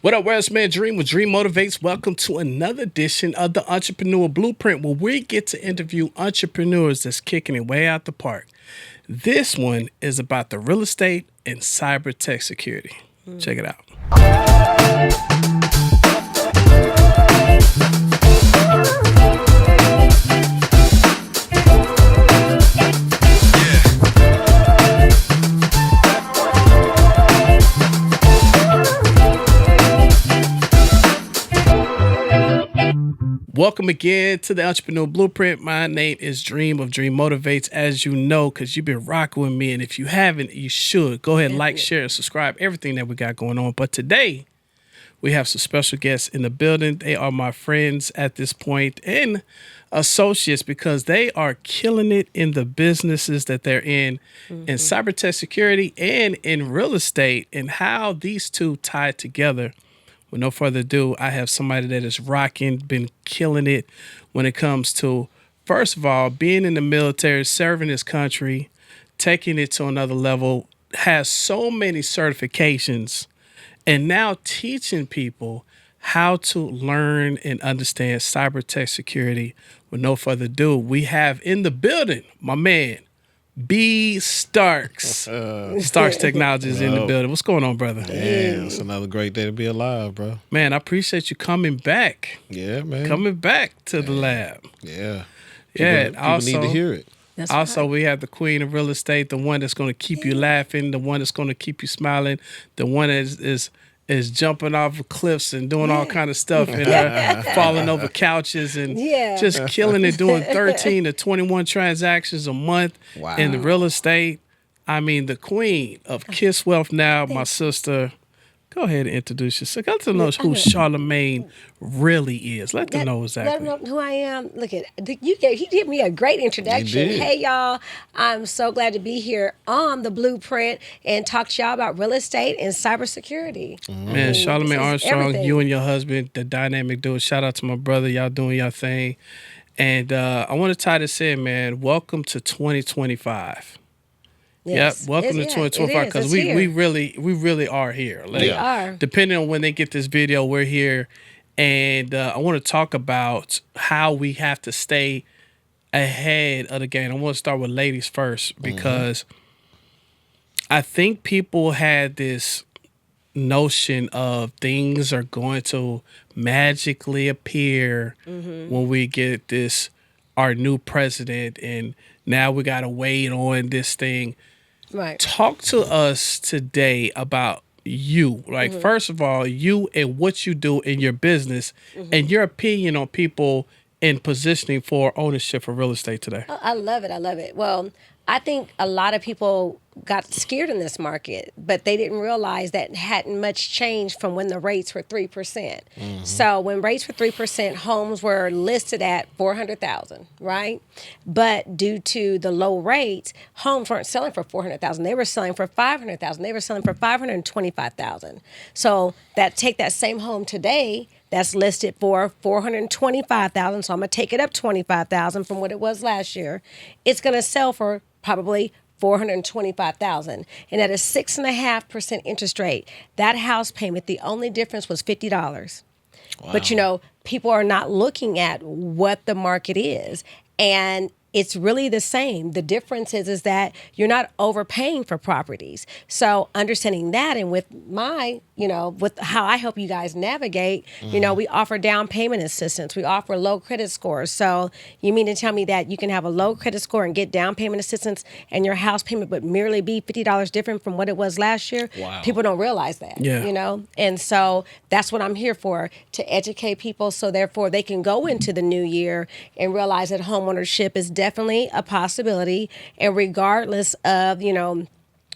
What up, West Man Dream with Dream Motivates? Welcome to another edition of the Entrepreneur Blueprint, where we get to interview entrepreneurs that's kicking it way out the park. This one is about the real estate and cyber tech security. Check it out. Welcome again to the Entrepreneur Blueprint. My name is Dream of Dream Motivates, as you know, because you've been rocking with me. And if you haven't, you should. Go ahead, like, share, and subscribe, everything that we got going on. But today, we have some special guests in the building. They are my friends at this point and associates because they are killing it in the businesses that they're in cyber tech security and in real estate, and how these two tie together. With no further ado, I have somebody that is rocking, been killing it when it comes to, first of all, being in the military, serving his country, taking it to another level, has so many certifications, and now teaching people how to learn and understand cyber tech security. With no further ado, we have in the building my man, Starks. Starks Technologies in the building. What's going on, brother? Man, it's another great day to be alive, bro. Man, I appreciate you coming back. Yeah, man. Coming back to the lab. Yeah. People People need to hear it. That's Also, right. we have the queen of real estate, the one that's going to keep you laughing, the one that's going to keep you smiling, the one that is jumping off of cliffs and doing all kind of stuff and falling over couches and just killing it, doing 13 to 21 transactions a month Wow. in the real estate. I mean, the queen of Kiss Wealth now, my sister. Go ahead and introduce yourself. Got to know who Chalamaine really is. Let them know Let exactly. them know who I am. Look at he gave me a great introduction. did. Hey y'all, I'm so glad to be here on the Blueprint and talk to y'all about real estate and cybersecurity. Man, Chalamaine this is Armstrong, everything. you and your husband, the dynamic duo. Shout out to my brother. Y'all doing your thing. And I want to tie this in, man. Welcome to 2025. Yes. Yep. Welcome to 2025 because we really are here. Like, We are. Depending on when they get this video, we're here. And I want to talk about how we have to stay ahead of the game. I want to start with ladies first because I think people had this notion of things are going to magically appear when we get our new president, and now we got to wait on this thing. Right. Talk to us today about you. Like, first of all, you and what you do in your business and your opinion on people in positioning for ownership of real estate today. I love it. I love it. Well, I think a lot of people got scared in this market, but they didn't realize that hadn't much changed from when the rates were 3%. So when rates were 3%, homes were listed at $400,000, right? But due to the low rates, homes weren't selling for $400,000. They were selling for $500,000. They were selling for $525,000. So take that same home today that's listed for $425,000. So I'm gonna take it up $25,000 from what it was last year. It's gonna sell for probably $425,000, and at a 6.5% interest rate, that house payment, the only difference was $50. Wow. But people are not looking at what the market is, and it's really the same. The difference is that you're not overpaying for properties. So understanding that, and with with how I help you guys navigate, we offer down payment assistance. We offer low credit scores. So you mean to tell me that you can have a low credit score and get down payment assistance, and your house payment would merely be $50 different from what it was last year? Wow. People don't realize that. Yeah. And so that's what I'm here for, to educate people, so therefore they can go into the new year and realize that homeownership is definitely a possibility, and regardless of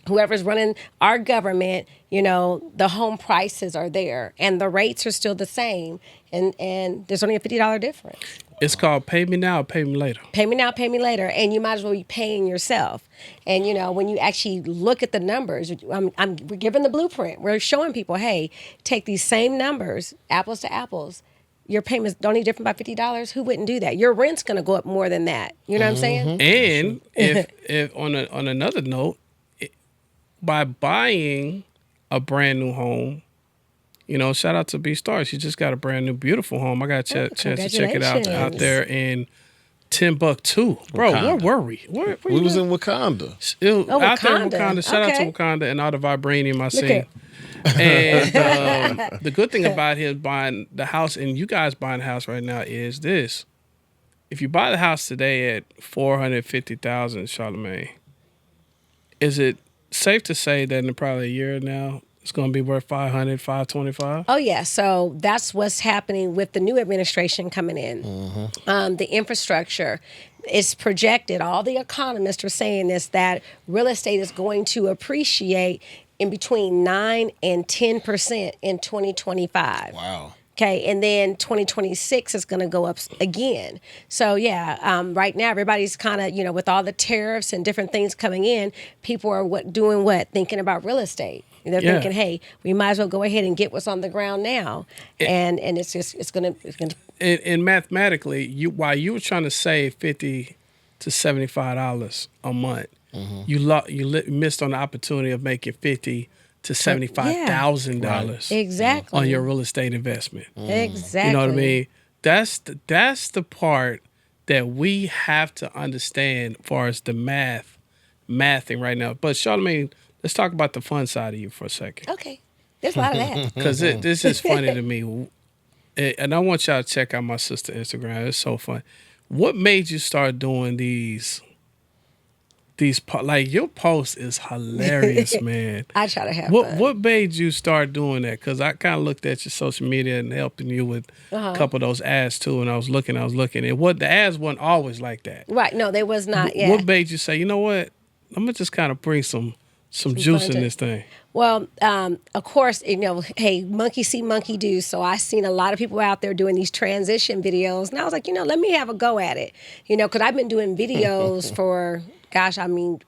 whoever's running our government, the home prices are there and the rates are still the same, and there's only a $50 difference. It's called pay me now or pay me later. Pay me now, pay me later, and you might as well be paying yourself. And when you actually look at the numbers, we're giving the blueprint. We're showing people, hey, take these same numbers, apples to apples. Your payments don't need different by $50. Who wouldn't do that? Your rent's going to go up more than that. You know what I'm saying? And if on another note, by buying a brand new home You know, shout out to B Star. She just got a brand new, beautiful home. I got a chance to check it out there in Timbuktu. Bro, Wakanda. Where were we? Where We was in Wakanda. Out there in Wakanda. Wakanda. Shout out to Okay. Wakanda and all the vibranium I Look seen. at- And the good thing about him buying the house and you guys buying the house right now is this. If you buy the house today at $450,000, Charlamagne, is it safe to say that in probably a year now it's going to be worth $500, $525? Oh, yeah. So that's what's happening with the new administration coming in. The infrastructure is projected. All the economists are saying this, that real estate is going to appreciate in between 9 and 10% in 2025. Wow. Okay, and then 2026 is going to go up again. So yeah, right now everybody's kind of, with all the tariffs and different things coming in, people are doing what? Thinking about real estate. They're thinking, hey, we might as well go ahead and get what's on the ground now, and it's gonna. And mathematically, while you were trying to save $50 to $75 a month, you missed on the opportunity of making $50,000 to $75,000 Exactly on your real estate investment. Exactly. You know what I mean? That's the part that we have to understand as far as the mathing right now. But Charlamagne, let's talk about the fun side of you for a second. Okay, there's a lot of that. Because this is funny to me. And I want y'all to check out my sister Instagram. It's so fun. What made you start doing these like your post is hilarious, man. I try to have fun. What made you start doing that? Because I kind of looked at your social media and helping you with a couple of those ads too. And I was looking. And the ads weren't always like that. Right? No, they was not. Yeah. What made you say, you know what? I'm gonna just kind of bring some juice in this thing. Well, of course, hey, monkey see, monkey do. So I seen a lot of people out there doing these transition videos, and I was like, let me have a go at it. Because I've been doing videos for,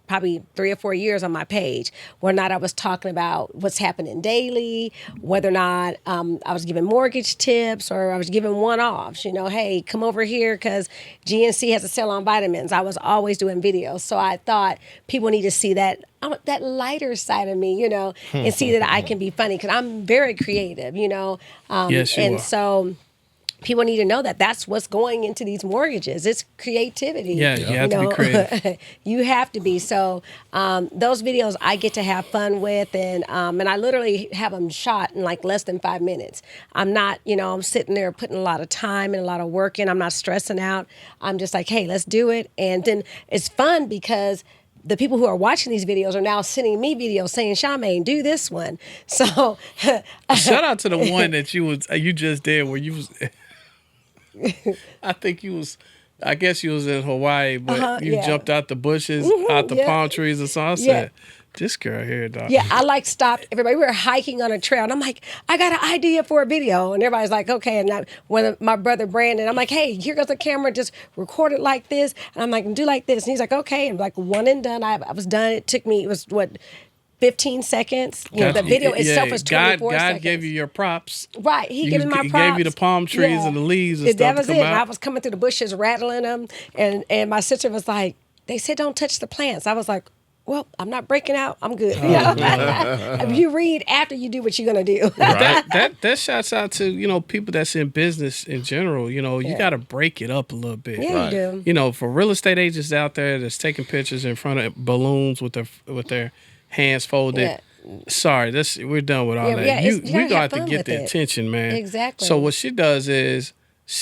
probably 3 or 4 years on my page, where not I was talking about what's happening daily, whether or not I was giving mortgage tips or I was giving one-offs. Hey, come over here because GNC has a sale on vitamins. I was always doing videos, so I thought people need to see that lighter side of me, and see that I can be funny because I'm very creative, Yes, you are. So people need to know that that's what's going into these mortgages. It's creativity. Yeah, you have to be creative. You have to be. So those videos I get to have fun with, and I literally have them shot in like less than 5 minutes. I'm not, I'm sitting there putting a lot of time and a lot of work in. I'm not stressing out. I'm just like, hey, let's do it. And then it's fun because the people who are watching these videos are now sending me videos saying, Charlamagne, do this one. So shout out to the one that you just did where you was I guess you was in Hawaii, but you jumped out the bushes, out the palm trees or something. I said, this girl here, dog. Yeah, I stopped everybody. We were hiking on a trail, and I'm like, I got an idea for a video. And everybody's like, okay. And my brother Brandon, I'm like, hey, here goes the camera, just record it like this. And I'm like, do like this. And he's like, okay. And like one and done. I was done. It was 15 seconds. The video itself was 24 seconds. God gave you your props. Right. He gave me my props. He gave you the palm trees and the leaves and stuff. That was it. And I was coming through the bushes, rattling them. And my sister was like, they said don't touch the plants. I was like, well, I'm not breaking out. I'm good. You read after you do what you're going to do. Right. That shouts out to, people that's in business in general. You got to break it up a little bit. Yeah, you do. For real estate agents out there that's taking pictures in front of balloons with their hands folded. Yeah. Sorry, we're done with all that. Yeah, we got to get the attention, man. Exactly. So what she does is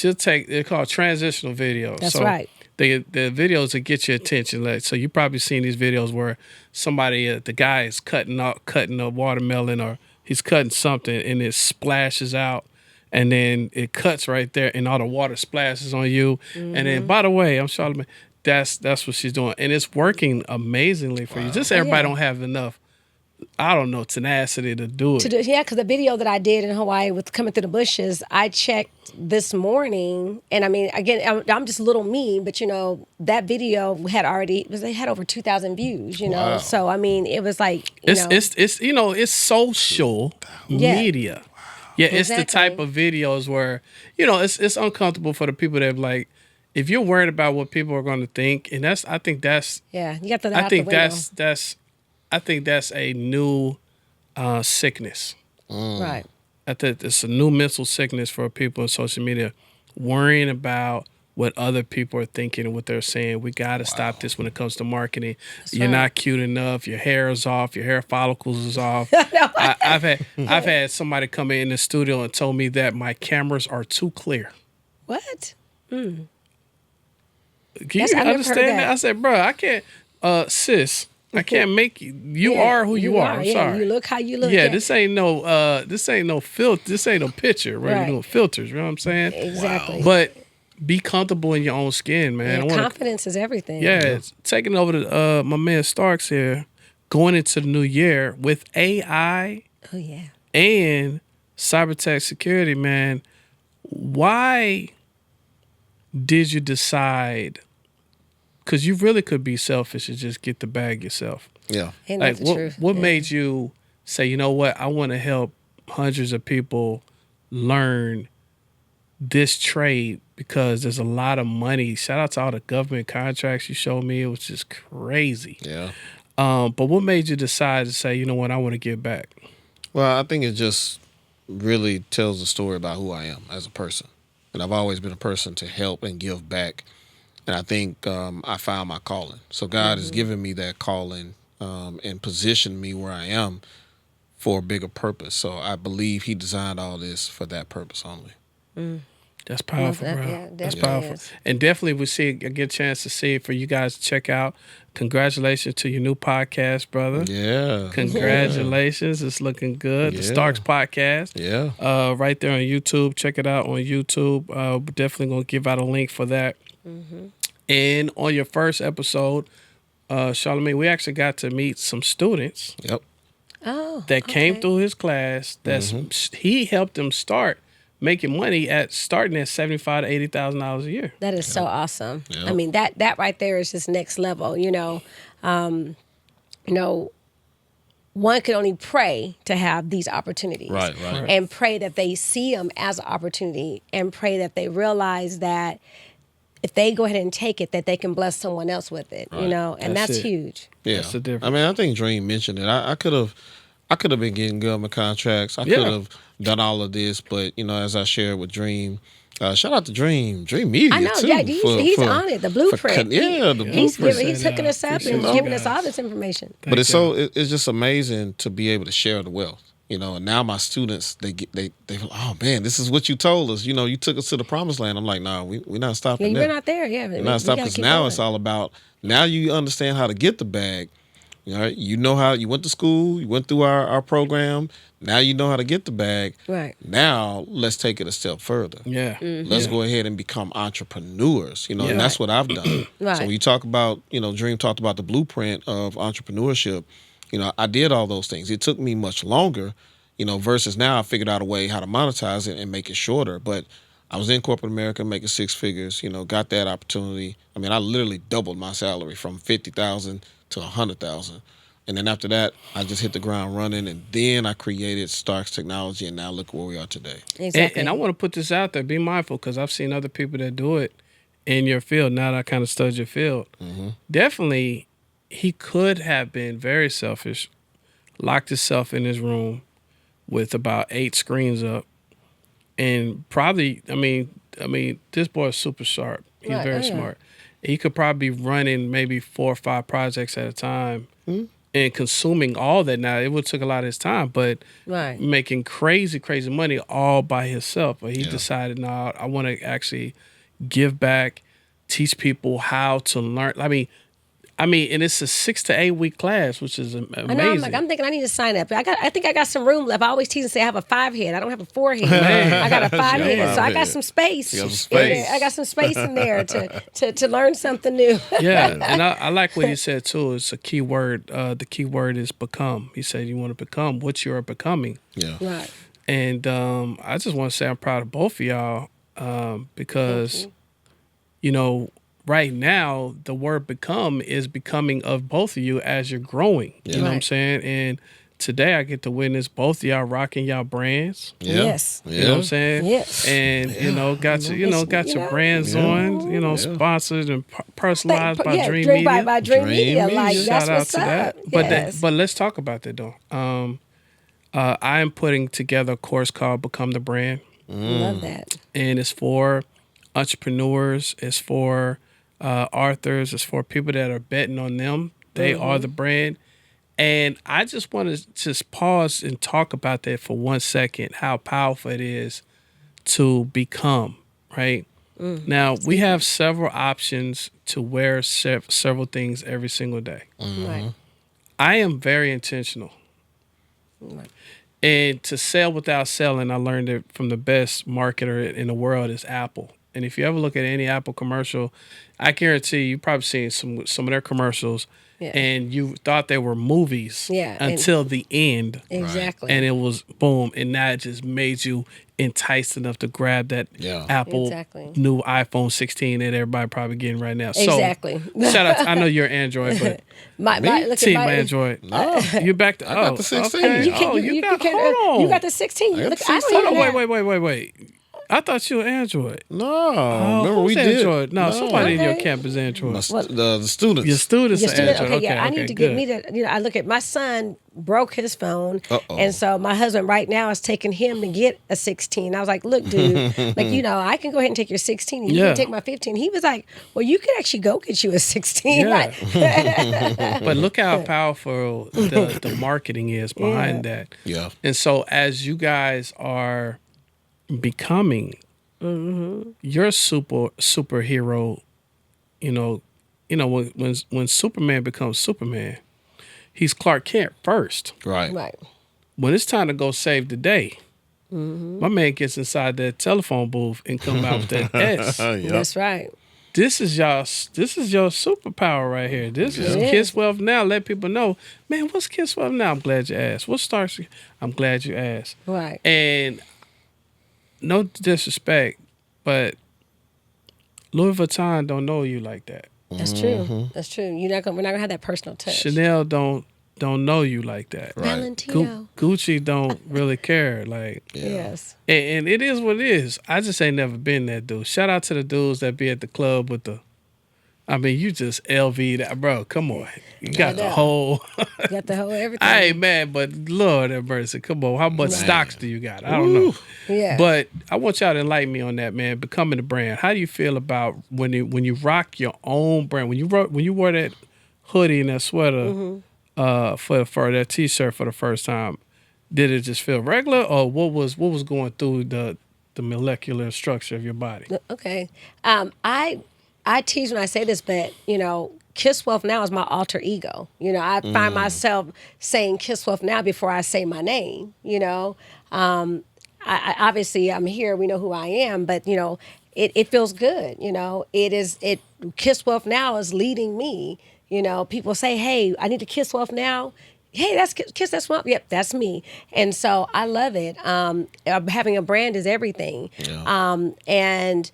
they're called transitional videos. That's right. The videos that get your attention. So you probably seen these videos where somebody, the guy is cutting a watermelon or he's cutting something and it splashes out. And then it cuts right there and all the water splashes on you. Mm-hmm. And then, by the way, I'm Charlamagne. That's what she's doing. And it's working amazingly for you. Just everybody don't have enough, tenacity to do it. Because the video that I did in Hawaii with coming through the bushes, I checked this morning. And I mean, again, I'm just little me, but that video had over 2,000 views, Wow. So, I mean, it was like, it's social media. Yeah, exactly. It's the type of videos where, it's uncomfortable for the people that like, if you're worried about what people are going to think, and I think that's you got to out the window. I think that's a new sickness. Right. I think it's a new mental sickness for people in social media, worrying about what other people are thinking and what they're saying. We got to stop this when it comes to marketing. You're not cute enough. Your hair is off. Your hair follicles is off. I've had somebody come in the studio and told me that my cameras are too clear. What? Can you understand that? I said, bro, I can't, sis. I can't make you. You are who you are. I'm sorry. You look how you look. Yeah, this ain't no filter. This ain't no picture. Right? You're doing filters. You know what I'm saying? Exactly. But be comfortable in your own skin, man. Confidence is everything. Yeah, taking over to my man Starks here, going into the new year with AI. Oh yeah. And cyber security, man. Why did you decide? Because you really could be selfish and just get the bag yourself. Yeah. Ain't that the truth? What made you say, you know what, I want to help hundreds of people learn this trade because there's a lot of money. Shout out to all the government contracts you showed me. It was just crazy. Yeah. But what made you decide to say, you know what, I want to give back? Well, I think it just really tells a story about who I am as a person. And I've always been a person to help and give back. And I think I found my calling. So God has given me that calling and positioned me where I am for a bigger purpose. So I believe he designed all this for that purpose only. That's powerful, bro. Yeah, that's powerful. is. And definitely I get a chance to see it for you guys to check out. Congratulations to your new podcast, brother. Yeah. Congratulations. It's looking good. The Yeah. Starks Podcast. Yeah. Right there on YouTube. Check it out on YouTube. We're definitely going to give out a link for that. And on your first episode, Chalamaine, we actually got to meet some students Yep. that came through his class. He helped them start making money starting at $75,000 to $80,000 a year. That is so awesome. Yep. I mean, that right there is just next level. One can only pray to have these opportunities, Right. and pray that they see them as an opportunity, and pray that they realize that if they go ahead and take it, that they can bless someone else with it. Right. And that's huge. Yeah. That's the difference. I mean, I think Dream mentioned it. I could have been getting government contracts. I could have done all of this, but as I shared with Dream, shout out to Dream Media I know, too. yeah, he's on it. The blueprint. The blueprint. He's hooking us up and giving us all this information. But it's just amazing to be able to share the wealth. And now my students, they oh man, this is what you told us. You took us to the promised land. I'm like, nah, we're not stopping there. You're not there, yeah. We're not stopping because now it's all about, now you understand how to get the bag. You know how you went to school, you went through our program. Now you know how to get the bag. Right. Now let's take it a step further. Yeah. Let's go ahead and become entrepreneurs. And that's what I've done. Right. So when you talk about, Dream talked about the blueprint of entrepreneurship. I did all those things. It took me much longer, versus now I figured out a way how to monetize it and make it shorter. But I was in corporate America making six figures, got that opportunity. I mean, I literally doubled my salary from $50,000 to $100,000. And then after that, I just hit the ground running, and then I created Starks Technology, and now look where we are today. Exactly. And I want to put this out there. Be mindful, because I've seen other people that do it in your field. Now that I kind of studied your field, definitely he could have been very selfish, locked himself in his room with about 8 screens up, and probably, I mean, this boy is super sharp. He's very smart. He could probably be running maybe 4 or 5 projects at a time and consuming all that. Now, it would took a lot of his time, but making crazy money all by himself. But he decided, no, I want to actually give back, teach people how to learn. I mean, and it's a 6 to 8 week class, which is amazing. I know. I'm thinking I need to sign up. I think I got some room left. I always tease and say I have a 5 head. I don't have a 4 head. I got a 5 head, so I got some space. You got some space. I got some space in there to learn something new. Yeah, and I like what he said too. It's a key word. The key word is become. He said you want to become what you are becoming. Yeah. Right. And I just want to say I'm proud of both of y'all because, right now, the word become is becoming of both of you as you're growing. You know what I'm saying? And today I get to witness both of y'all rocking y'all brands. Yeah. Yes. Yeah. You know what I'm saying? Yes. And, got your brands on, sponsored and personalized by Dream Dream Media. By Dream Media. Like, Shout that's out what's to up. that. Yes. But let's talk about that, though. I am putting together a course called Become the Brand. Love that. And it's for entrepreneurs, it's for authors, it's for people that are betting on them. They are the brand. And I just want to just pause and talk about that for 1 second, how powerful it is to become, right? Now, we have several options to wear several things every single day. Right. I am very intentional. Right. And to sell without selling, I learned it from the best marketer in the world is Apple. And if you ever look at any Apple commercial, I guarantee you've probably seen some of their commercials, and you thought they were movies until the end. Exactly. And it was boom, and now it just made you enticed enough to grab that Apple new iPhone 16 that everybody probably getting right now. Exactly. So shout out. I know you're Android, but look team at Android. No, You back to I got the 16. Okay. You got can, hold on. you got the 16. I got Look, the I 16. don't even Hold on, have- wait. I thought you were Android. No, remember who's we did. Android? No, somebody in your Okay. camp is Android. The students. Your students Your are student, Android. okay, yeah, I need to good. get me to, I look at my son broke his phone. Uh-oh. And so my husband right now is taking him to get a 16. I was like, look, dude, like, I can go ahead and take your 16 and you Yeah. can take my 15. He was like, well, you could actually go get you a 16. Yeah. Right? But look how powerful the marketing is behind that. Yeah. And so as you guys are becoming your superhero, when Superman becomes Superman, he's Clark Kent first. Right. Right. When it's time to go save the day, my man gets inside that telephone booth and come out with that S. Yep. That's right. This is your superpower right here. This is It Kiss is. Wealth Now. Let people know, man, what's Kiss Wealth Now? I'm glad you asked. What Starks? I'm glad you asked. Right. And no disrespect, but Louis Vuitton don't know you like that. That's true. That's true. We're not gonna have that personal touch. Chanel don't know you like that. Right. Valentino. Gucci don't really care. Like, Yes. and it is what it is. I just ain't never been that dude. Shout out to the dudes that be at the club with the. I mean, you just LV that, bro. Come on, you got the know. whole. You got the whole everything. I ain't mad, but Lord have mercy. Come on, how much stocks do you got? I don't know. Yeah. But I want y'all to enlighten me on that, man. Becoming a brand. How do you feel about when you rock your own brand? When you wore that hoodie and that sweater for that T-shirt for the first time, did it just feel regular, or what was going through the molecular structure of your body? Okay. I tease when I say this, but Kiss Wealth Now is my alter ego. I find myself saying Kiss Wealth Now before I say my name. I obviously I'm here. We know who I am, but it feels good. Kiss Wealth Now is leading me. People say, "Hey, I need to Kiss Wealth Now." Hey, that's Kiss That Swamp. Yep, that's me. And so I love it. Having a brand is everything. Yeah. And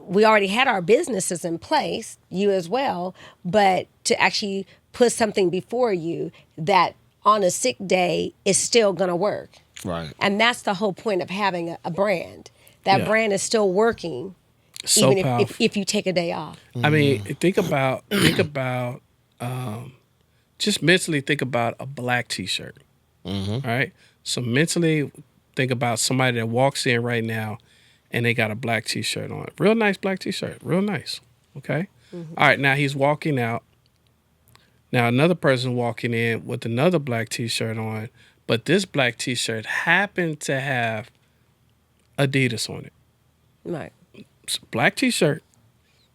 we already had our businesses in place, you as well, but to actually put something before you that on a sick day is still going to work. Right. And that's the whole point of having a brand. That brand is still working So even powerful. if you take a day off. I mean, think about just mentally think about a black T-shirt. All right. So mentally think about somebody that walks in right now and they got a black T-shirt on. Real nice black T-shirt. Real nice. Okay. All right. Now he's walking out. Now another person walking in with another black T-shirt on, but this black T-shirt happened to have Adidas on it. Right. It's a black T-shirt,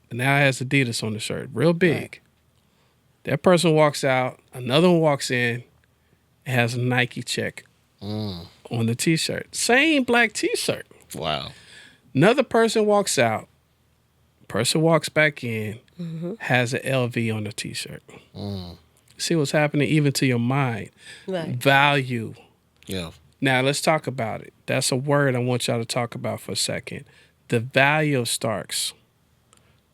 and now it has Adidas on the shirt. Real big. Right. That person walks out. Another one walks in. It has a Nike check on the T-shirt. Same black T-shirt. Wow. Another person walks out. Person walks back in. Has an LV on the T-shirt. See what's happening even to your mind. Right. Value. Yeah. Now let's talk about it. That's a word I want y'all to talk about for a second. The value of Starks.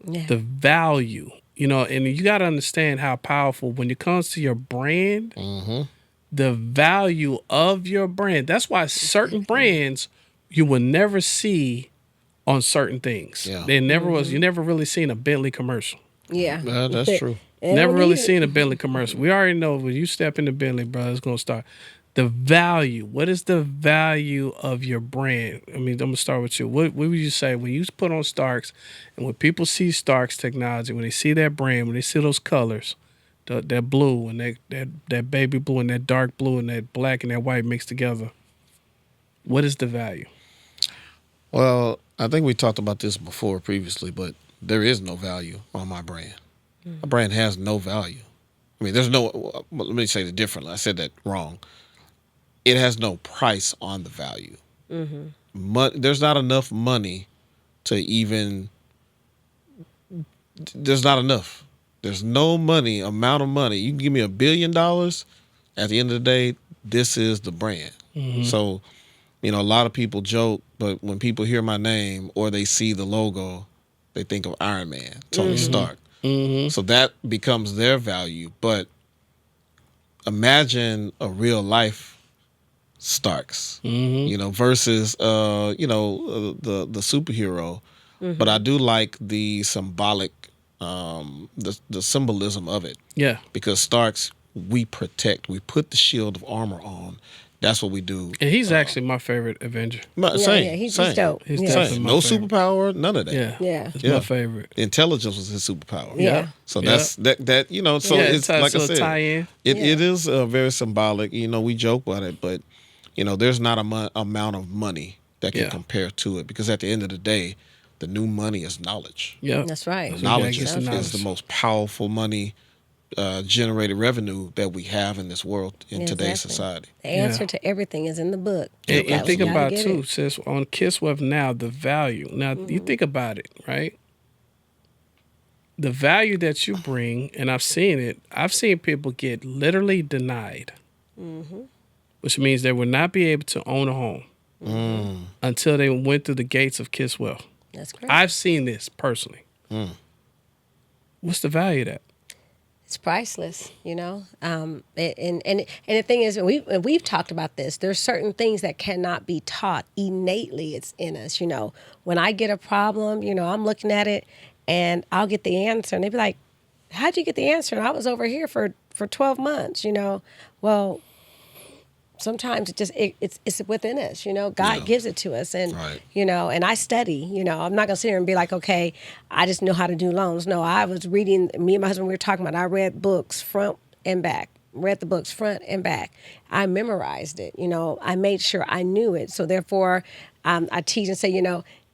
Yeah. The value. And you got to understand how powerful when it comes to your brand, the value of your brand. That's why certain brands you will never see on certain things. Yeah. They never was. You never really seen a Bentley commercial. Yeah. That's true. They Never don't really need it. seen a Bentley commercial. We already know when you step into Bentley, bro, it's gonna start. The value. What is the value of your brand? I mean, I'm gonna start with you. What would you say when you put on Starks, and when people see Starks technology, when they see that brand, when they see those colors, that blue and that baby blue and that dark blue and that black and that white mixed together, what is the value? Well, I think we talked about this before previously, but there is no value on my brand. My brand has no value. I mean, there's no. Let me say it differently. I said that wrong. It has no price on the value. There's not enough money to even. There's not enough. There's no amount of money. You can give me $1 billion. At the end of the day, this is the brand. So, a lot of people joke, but when people hear my name or they see the logo, they think of Iron Man, Tony Stark. So that becomes their value. But imagine a real life Starks, versus the superhero. But I do like the symbolic, the symbolism of it. Yeah. Because Starks, we protect. We put the shield of armor on. That's what we do. And he's actually my favorite Avenger. He's dope. He's Yeah. definitely my No favorite. superpower, none of that. Yeah. It's my favorite. Intelligence was his superpower. Yeah. So that's that. So it's like I said, tie-in. it is very symbolic. We joke about it, but there's not a amount of money that can compare to it, because at the end of the day, the new money is knowledge. Yeah, That's right. Knowledge Yeah, is the most powerful money generated revenue that we have in this world in today's society. The answer to everything is in the book. And think about too, sis, on Kiswell now, the value. Now you think about it, right? The value that you bring, and I've seen it. I've seen people get literally denied, which means they would not be able to own a home until they went through the gates of Kiswell. That's correct. I've seen this personally. What's the value of that? It's priceless, and the thing is, we've talked about this. There's certain things that cannot be taught innately. It's in us, When I get a problem, I'm looking at it, and I'll get the answer, and they'd be like, "How'd you get the answer?" And I was over here for 12 months, Well, sometimes it's within us, God gives it to us, and and I study, I'm not gonna sit here and be like, okay, I just know how to do loans. No, I was reading. Me and my husband, we were talking about. I read books front and back. Read the books front and back. I memorized it. I made sure I knew it. So therefore, I teach and say,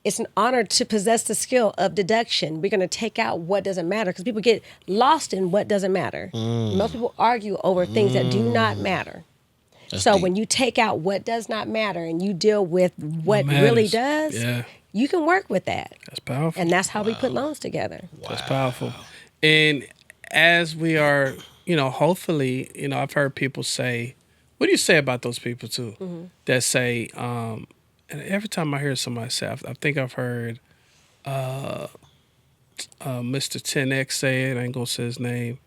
it's an honor to possess the skill of deduction. We're going to take out what doesn't matter, because people get lost in what doesn't matter. Most people argue over things that do not matter. So when you take out what does not matter and you deal with what really does, you can work with that. That's powerful. And that's how we put loans together. That's powerful. And as we are, hopefully, I've heard people say, what do you say about those people too? That say, and every time I hear somebody say, I think I've heard Mr. 10X say it, I ain't gonna say his name,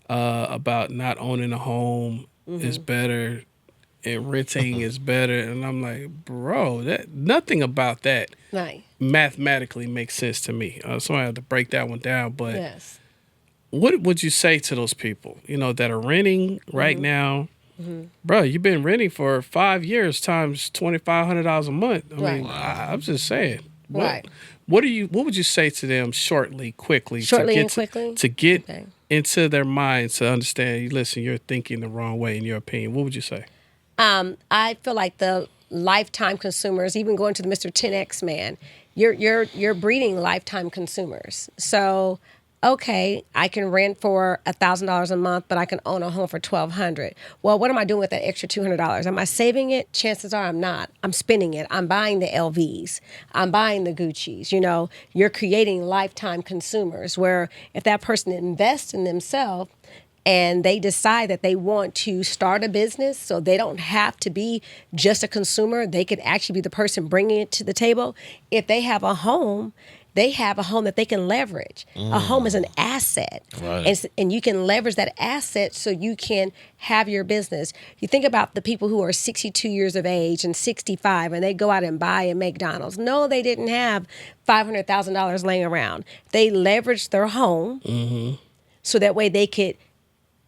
about not owning a home is better and renting is better. And I'm like, bro, that nothing about that mathematically makes sense to me. So I have to break that one down. But what would you say to those people, that are renting right now? Bro, you've been renting for 5 years times $2,500 a month. I mean, I'm just saying. What would you say to them quickly to get into their minds to understand, listen, you're thinking the wrong way in your opinion? What would you say? I feel like the lifetime consumers, even going to the Mr. 10X man, you're breeding lifetime consumers. So, okay, I can rent for $1,000 a month, but I can own a home for $1,200. Well, what am I doing with that extra $200? Am I saving it? Chances are I'm not. I'm spending it. I'm buying the LVs. I'm buying the Gucci's. You're creating lifetime consumers, where if that person invests in themselves and they decide that they want to start a business, so they don't have to be just a consumer, they could actually be the person bringing it to the table. If they have a home, they have a home that they can leverage. A home is an asset. And you can leverage that asset so you can have your business. You think about the people who are 62 years of age and 65, and they go out and buy a McDonald's. No, they didn't have $500,000 laying around. They leveraged their home so that way they could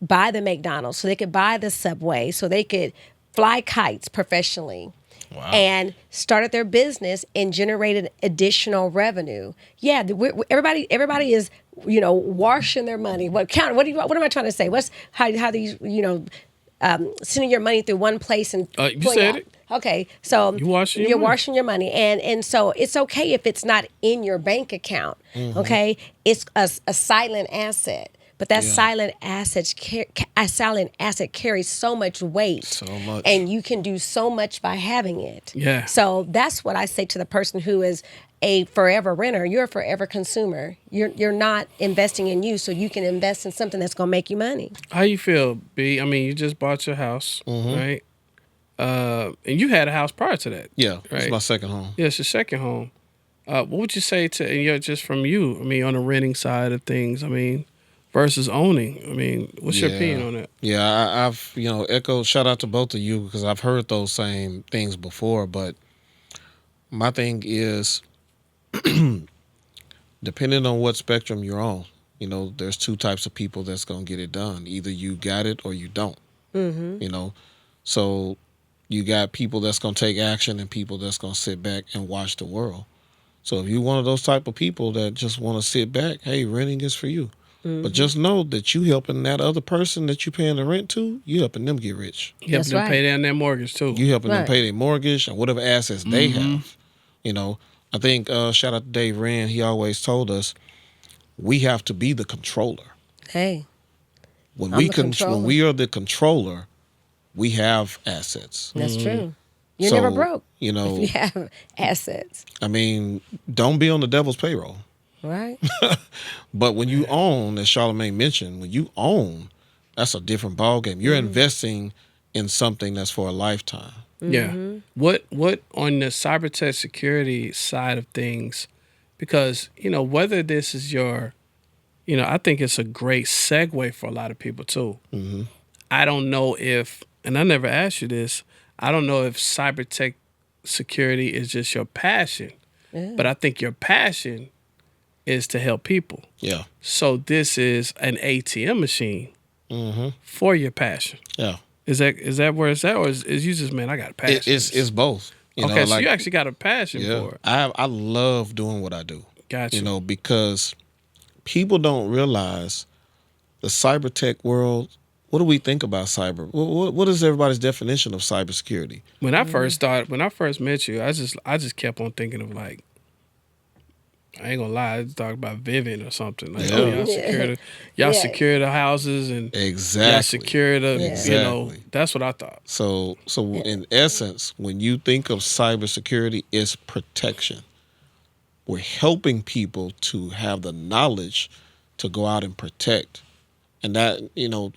buy the McDonald's, so they could buy the Subway, so they could fly kites professionally. Wow. And started their business and generated additional revenue. Yeah, everybody is washing their money. What am I trying to say? How these sending your money through one place and You pulling said out. it. Okay, so You washing your you're money. washing your money, and so it's okay if it's not in your bank account. Okay, it's a silent asset. But that silent asset carries so much weight, So much. and you can do so much by having it. Yeah. So that's what I say to the person who is a forever renter. You're a forever consumer. You're not investing in you, so you can invest in something that's gonna make you money. How you feel, B? I mean, you just bought your house, right? And you had a house prior to that. Yeah, right. it's my second home. Yeah, it's your second home. What would you say to just from you? I mean, on the renting side of things, I mean, versus owning. I mean, what's your opinion on that? Yeah, I've echoed. Shout out to both of you because I've heard those same things before. But my thing is, depending on what spectrum you're on, there's two types of people that's gonna get it done. Either you got it or you don't. So you got people that's gonna take action and people that's gonna sit back and watch the world. So if you're one of those type of people that just want to sit back, hey, renting is for you. But just know that you helping that other person that you paying the rent to, you helping them get rich. You helping them pay down their mortgage too. You helping them pay their mortgage and whatever assets they have. I think shout out to Dave Rand. He always told us we have to be the controller. Hey, When I'm we the controller. when we are the controller, we have assets. that's true. You're So, never broke you know, if you have assets, I mean, don't be on the devil's payroll. right? But when you own, as Chalamaine mentioned, when you own, that's a different ballgame. You're investing in something that's for a lifetime. Yeah. What on the cyber tech security side of things, because, whether this is your, I think it's a great segue for a lot of people too. I don't know if, and I never asked you this, I don't know if cyber tech security is just your passion, but I think your passion is to help people. Yeah. So this is an ATM machine for your passion. Yeah. Is that where it's at, or is you just, man, I got a passion? It's both. Okay, so you actually got a passion for it. I love doing what I do. Gotcha. Because people don't realize the cyber tech world. What do we think about cyber? What is everybody's definition of cybersecurity? When I first met you, I just kept on thinking of like, I ain't gonna lie, I just talked about Vivint or something. Like, y'all secure the houses and Exactly. y'all secure the, Exactly. That's what I thought. So in essence, when you think of cybersecurity, it's protection. We're helping people to have the knowledge to go out and protect. And that,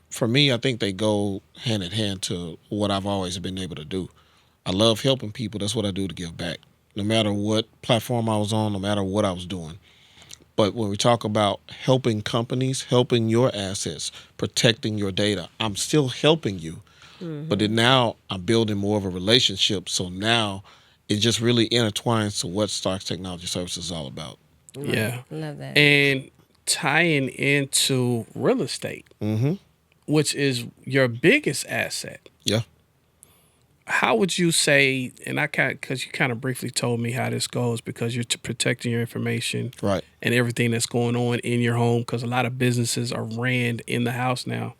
for me, I think they go hand in hand to what I've always been able to do. I love helping people. That's what I do to give back. No matter what platform I was on, no matter what I was doing. But when we talk about helping companies, helping your assets, protecting your data, I'm still helping you. But then now I'm building more of a relationship. So now it just really intertwines to what Starks Technology Services is all about. Yeah. Love that. And tying into real estate, which is your biggest asset. Yeah. How would you say, and because you kind of briefly told me how this goes, because you're protecting your information, Right. and everything that's going on in your home, because a lot of businesses are ran in the house now.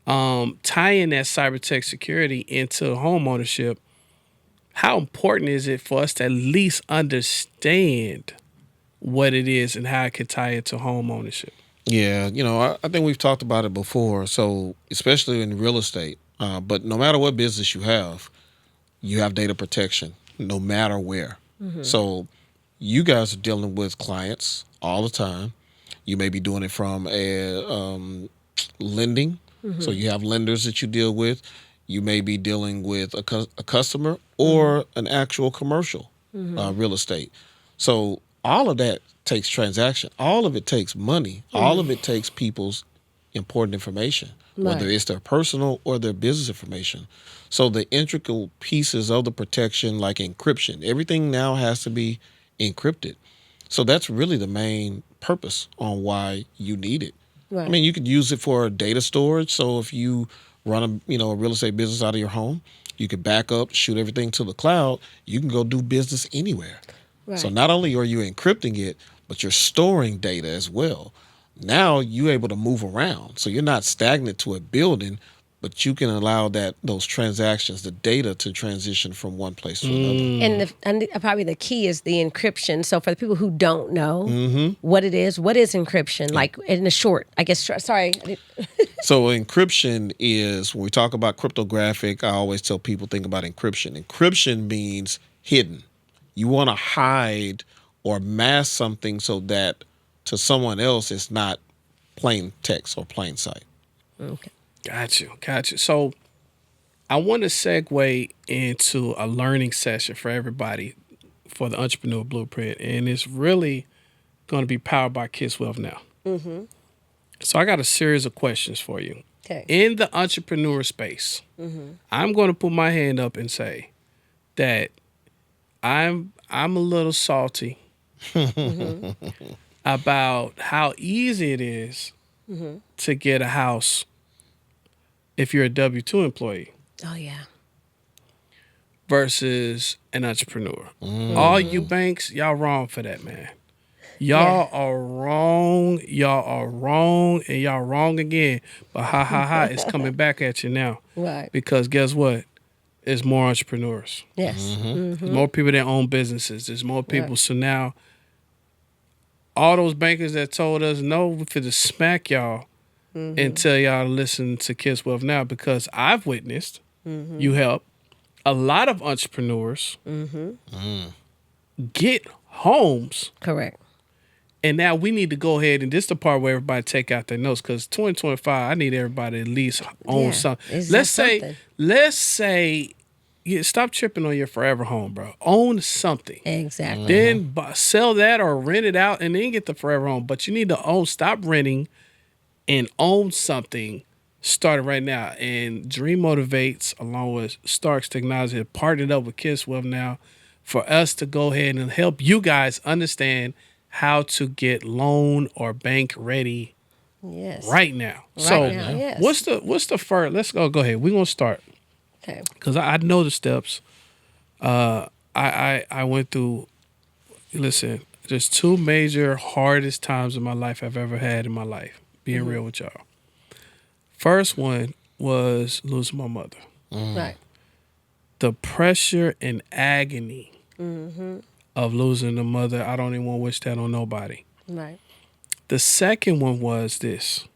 Tying that cyber tech security into home ownership, how important is it for us to at least understand what it is and how it can tie into home ownership? Yeah, I think we've talked about it before. So especially in real estate, but no matter what business you have data protection, no matter where. So you guys are dealing with clients all the time. You may be doing it from a lending. So you have lenders that you deal with. You may be dealing with a customer or an actual commercial real estate. So all of that takes transaction. All of it takes money. All of it takes people's important information, whether it's their personal or their business information. So the intricate pieces of the protection, like encryption, everything now has to be encrypted. So that's really the main purpose on why you need it. Right. I mean, you could use it for data storage. So if you run a real estate business out of your home, You can back up, shoot everything to the cloud. You can go do business anywhere. Right. So not only are you encrypting it, but you're storing data as well. Now you're able to move around. So you're not stagnant to a building, but you can allow those transactions, the data, to transition from one place to another. And probably the key is the encryption. So for the people who don't know what it is, what is encryption? Like in the short, I guess. Sorry. So encryption is, when we talk about cryptographic, I always tell people think about encryption. Encryption means hidden. You want to hide or mask something so that to someone else it's not plain text or plain sight. Okay. Got you. So I want to segue into a learning session for everybody for the Entrepreneur Blueprint, and it's really going to be powered by Kids Wealth Now. Mm-hmm. So I got a series of questions for you. Okay. In the entrepreneur space, I'm going to put my hand up and say that I'm a little salty about how easy it is to get a house if you're a W-2 employee Oh yeah. versus an entrepreneur. All you banks, y'all wrong for that, man. Y'all are wrong. Y'all are wrong, and y'all wrong again. But it's coming back at you now. Right. Because guess what? There's more entrepreneurs. Yes. There's more people that own businesses. There's more people. Right. So now, all those bankers that told us no, we finna smack y'all and tell y'all to listen to Kids Wealth Now, because I've witnessed you help a lot of entrepreneurs get homes. Correct. And now we need to go ahead, and this is the part where everybody take out their notes, because 2025, I need everybody to at least own something. it's Let's say, stop tripping on your forever home, bro. Own something. Exactly. Then sell that or rent it out and then get the forever home. But you need to stop renting and own something started right now. And Dream Motivates, along with Starks Technology, have partnered up with Kids Wealth Now for us to go ahead and help you guys understand how to get loan or bank ready Yes. right now. Yes. What's the first? Let's go ahead. We're gonna start Okay. because I know the steps. I went through. Listen, there's two major hardest times in my life I've ever had in my life. Being real with y'all. First one was losing my mother. Right. The pressure and agony of losing a mother, I don't even want to wish that on nobody. Right. The second one was this,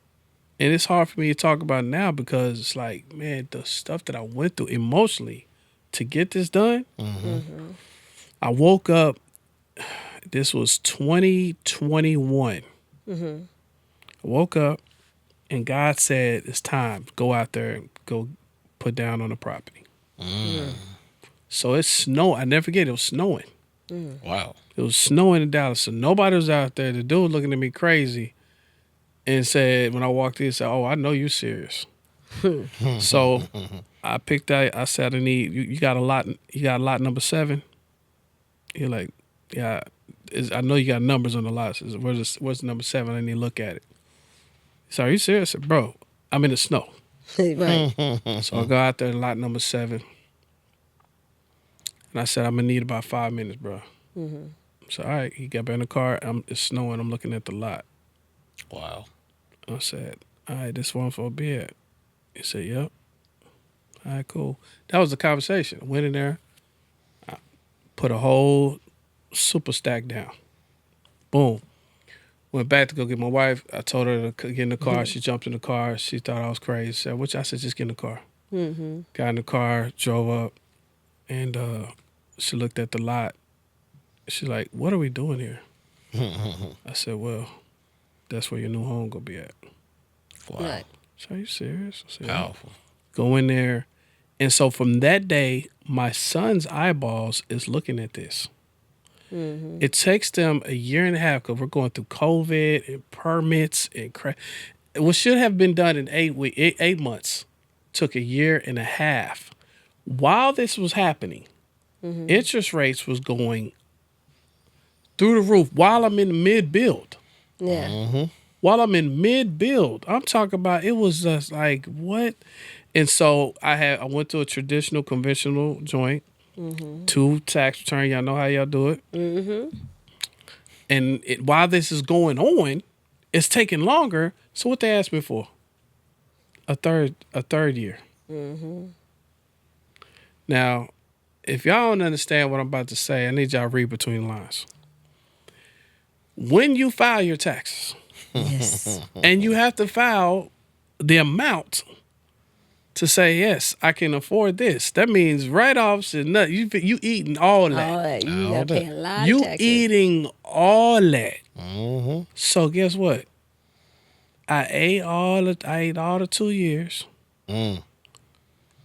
and it's hard for me to talk about now because it's like, man, the stuff that I went through emotionally to get this done. I woke up, this was 2021. I woke up and God said, it's time, go out there and go put down on the property. So it's snow. I never forget, it was snowing. Wow. It was snowing in Dallas, so nobody was out there. The dude looking at me crazy and said, when I walked in, he said, "Oh, I know you serious." So I picked out. I said, "I need you. Got a lot. You got a lot number 7." He like, "Yeah, I know you got numbers on the lot." I said, where's number 7? I need to look at it. He said, "Are you serious?" I said, "Bro, I'm in the snow." Right. So I go out there, lot number 7. And I said, I'm going to need about 5 minutes, bro. So, all right. He got back in the car. It's snowing. I'm looking at the lot. Wow. I said, all right, this one for a bed. He said, yep. All right, cool. That was the conversation. I went in there. I put a whole super stack down. Boom. Went back to go get my wife. I told her to get in the car. She jumped in the car. She thought I was crazy. I said, just get in the car. Got in the car, drove up, and she looked at the lot. She's like, what are we doing here? I said, well, that's where your new home gonna be at. Wow. Right. So, are you serious? I said, Powerful. go in there. And so from that day, my son's eyeballs is looking at this. It takes them a year and a half because we're going through COVID and permits and what should have been done in 8 months took a year and a half. While this was happening, interest rates was going through the roof while I'm in mid-build. Yeah. While I'm in mid-build, I'm talking about it was just like, what? And so I went to a traditional conventional joint, 2 tax return. Y'all know how y'all do it. And while this is going on, it's taking longer. So what they asked me for? A third year. Now, if y'all don't understand what I'm about to say, I need y'all to read between the lines. When you file your taxes, Yes. and you have to file the amount to say, yes, I can afford this. That means write-offs and nothing. You eating all that. You got to pay a lot of You taxes. eating all that. Mm-hmm. So guess what? I ate all the 2 years.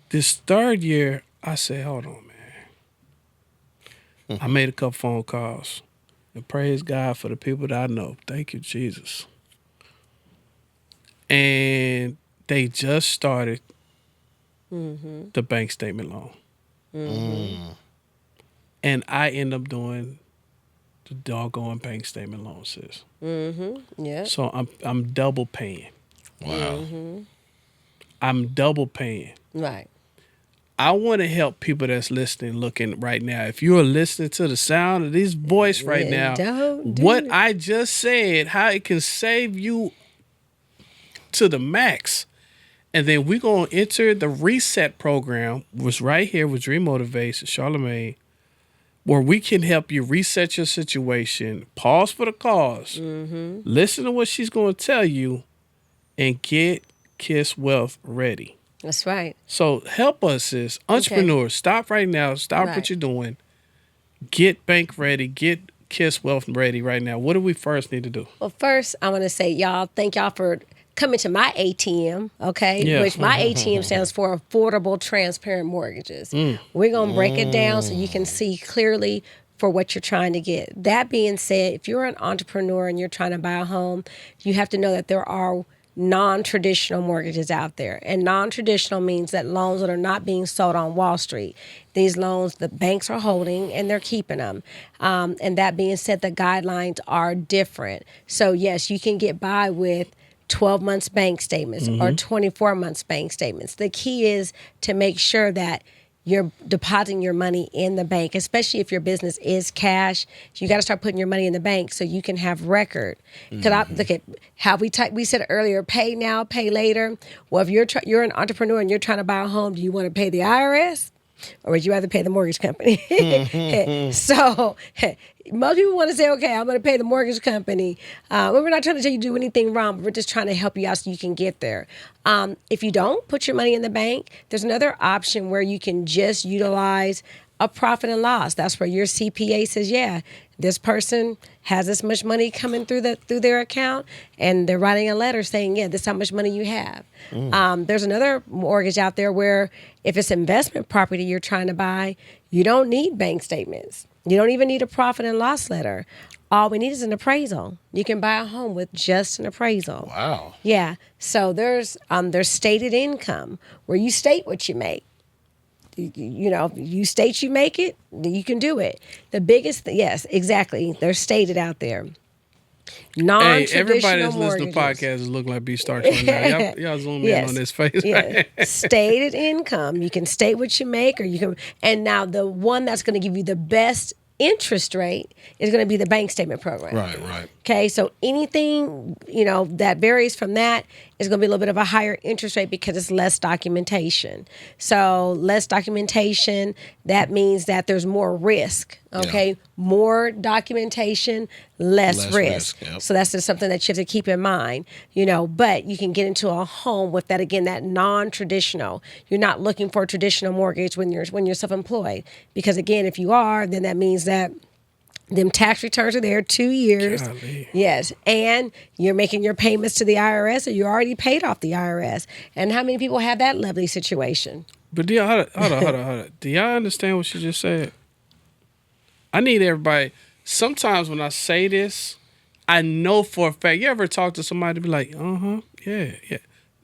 This third year, I said, hold on, man. I made a couple phone calls. And praise God for the people that I know. Thank you, Jesus. And they just started the bank statement loan. And I end up doing the doggone bank statement loan, sis. Yeah. So I'm double paying. Wow. I'm double paying. Right. I want to help people that's listening, looking right now. If you are listening to the sound of this voice right now, Don't do what it. I just said, how it can save you to the max. And then we're going to enter the reset program, which right here with Dream Motivates, Charlamaine, where we can help you reset your situation, pause for the cause, listen to what she's going to tell you, and get Kiss Wealth ready. That's right. So help us, sis. Entrepreneurs, stop right now. Stop Right. what you're doing. Get bank ready. Get Kiss Wealth ready right now. What do we first need to do? Well, first, I want to say, y'all, thank y'all for coming to my ATM, okay? Yeah. Which my ATM stands for Affordable Transparent Mortgages. We're going to break it down so you can see clearly for what you're trying to get. That being said, if you're an entrepreneur and you're trying to buy a home, you have to know that there are non-traditional mortgages out there. And non-traditional means that loans that are not being sold on Wall Street. These loans the banks are holding and they're keeping them. And that being said, the guidelines are different. So yes, you can get by with 12 months bank statements or 24 months bank statements. The key is to make sure that you're depositing your money in the bank, especially if your business is cash. You got to start putting your money in the bank so you can have record. Because I look at how we said earlier, pay now, pay later. Well, if you're an entrepreneur and you're trying to buy a home, do you want to pay the IRS? Or would you rather pay the mortgage company? So most people want to say, okay, I'm going to pay the mortgage company. We're not trying to tell you to do anything wrong, but we're just trying to help you out so you can get there. If you don't put your money in the bank, there's another option where you can just utilize a profit and loss. That's where your CPA says, yeah, this person has this much money coming through their account, and they're writing a letter saying, yeah, this is how much money you have. There's another mortgage out there where if it's investment property you're trying to buy, you don't need bank statements. You don't even need a profit and loss letter. All we need is an appraisal. You can buy a home with just an appraisal. Wow. Yeah. So there's stated income where you state what you make. You know, you state you make it, you can do it. The biggest, yes, exactly. They're stated out there. Hey, Non-traditional everybody that's listening to mortgages. podcasts is looking like B Starks right now. Y'all zoom in on this face. Yeah. Stated income. You can state what you make, or you can. And now the one that's going to give you the best interest rate is going to be the bank statement program. Right. Okay, so anything, that varies from that is going to be a little bit of a higher interest rate because it's less documentation. So less documentation, that means that there's more risk, okay? Yeah. More documentation, less risk. Yep. So that's just something that you have to keep in mind, but you can get into a home with that, again, that non-traditional. You're not looking for a traditional mortgage when you're self-employed because, again, if you are, then that means that them tax returns are there 2 years. Golly. Yes. And you're making your payments to the IRS, or you already paid off the IRS. And how many people have that lovely situation? But do y'all, hold on. Do y'all understand what she just said? I need everybody. Sometimes when I say this, I know for a fact. You ever talk to somebody be like, yeah.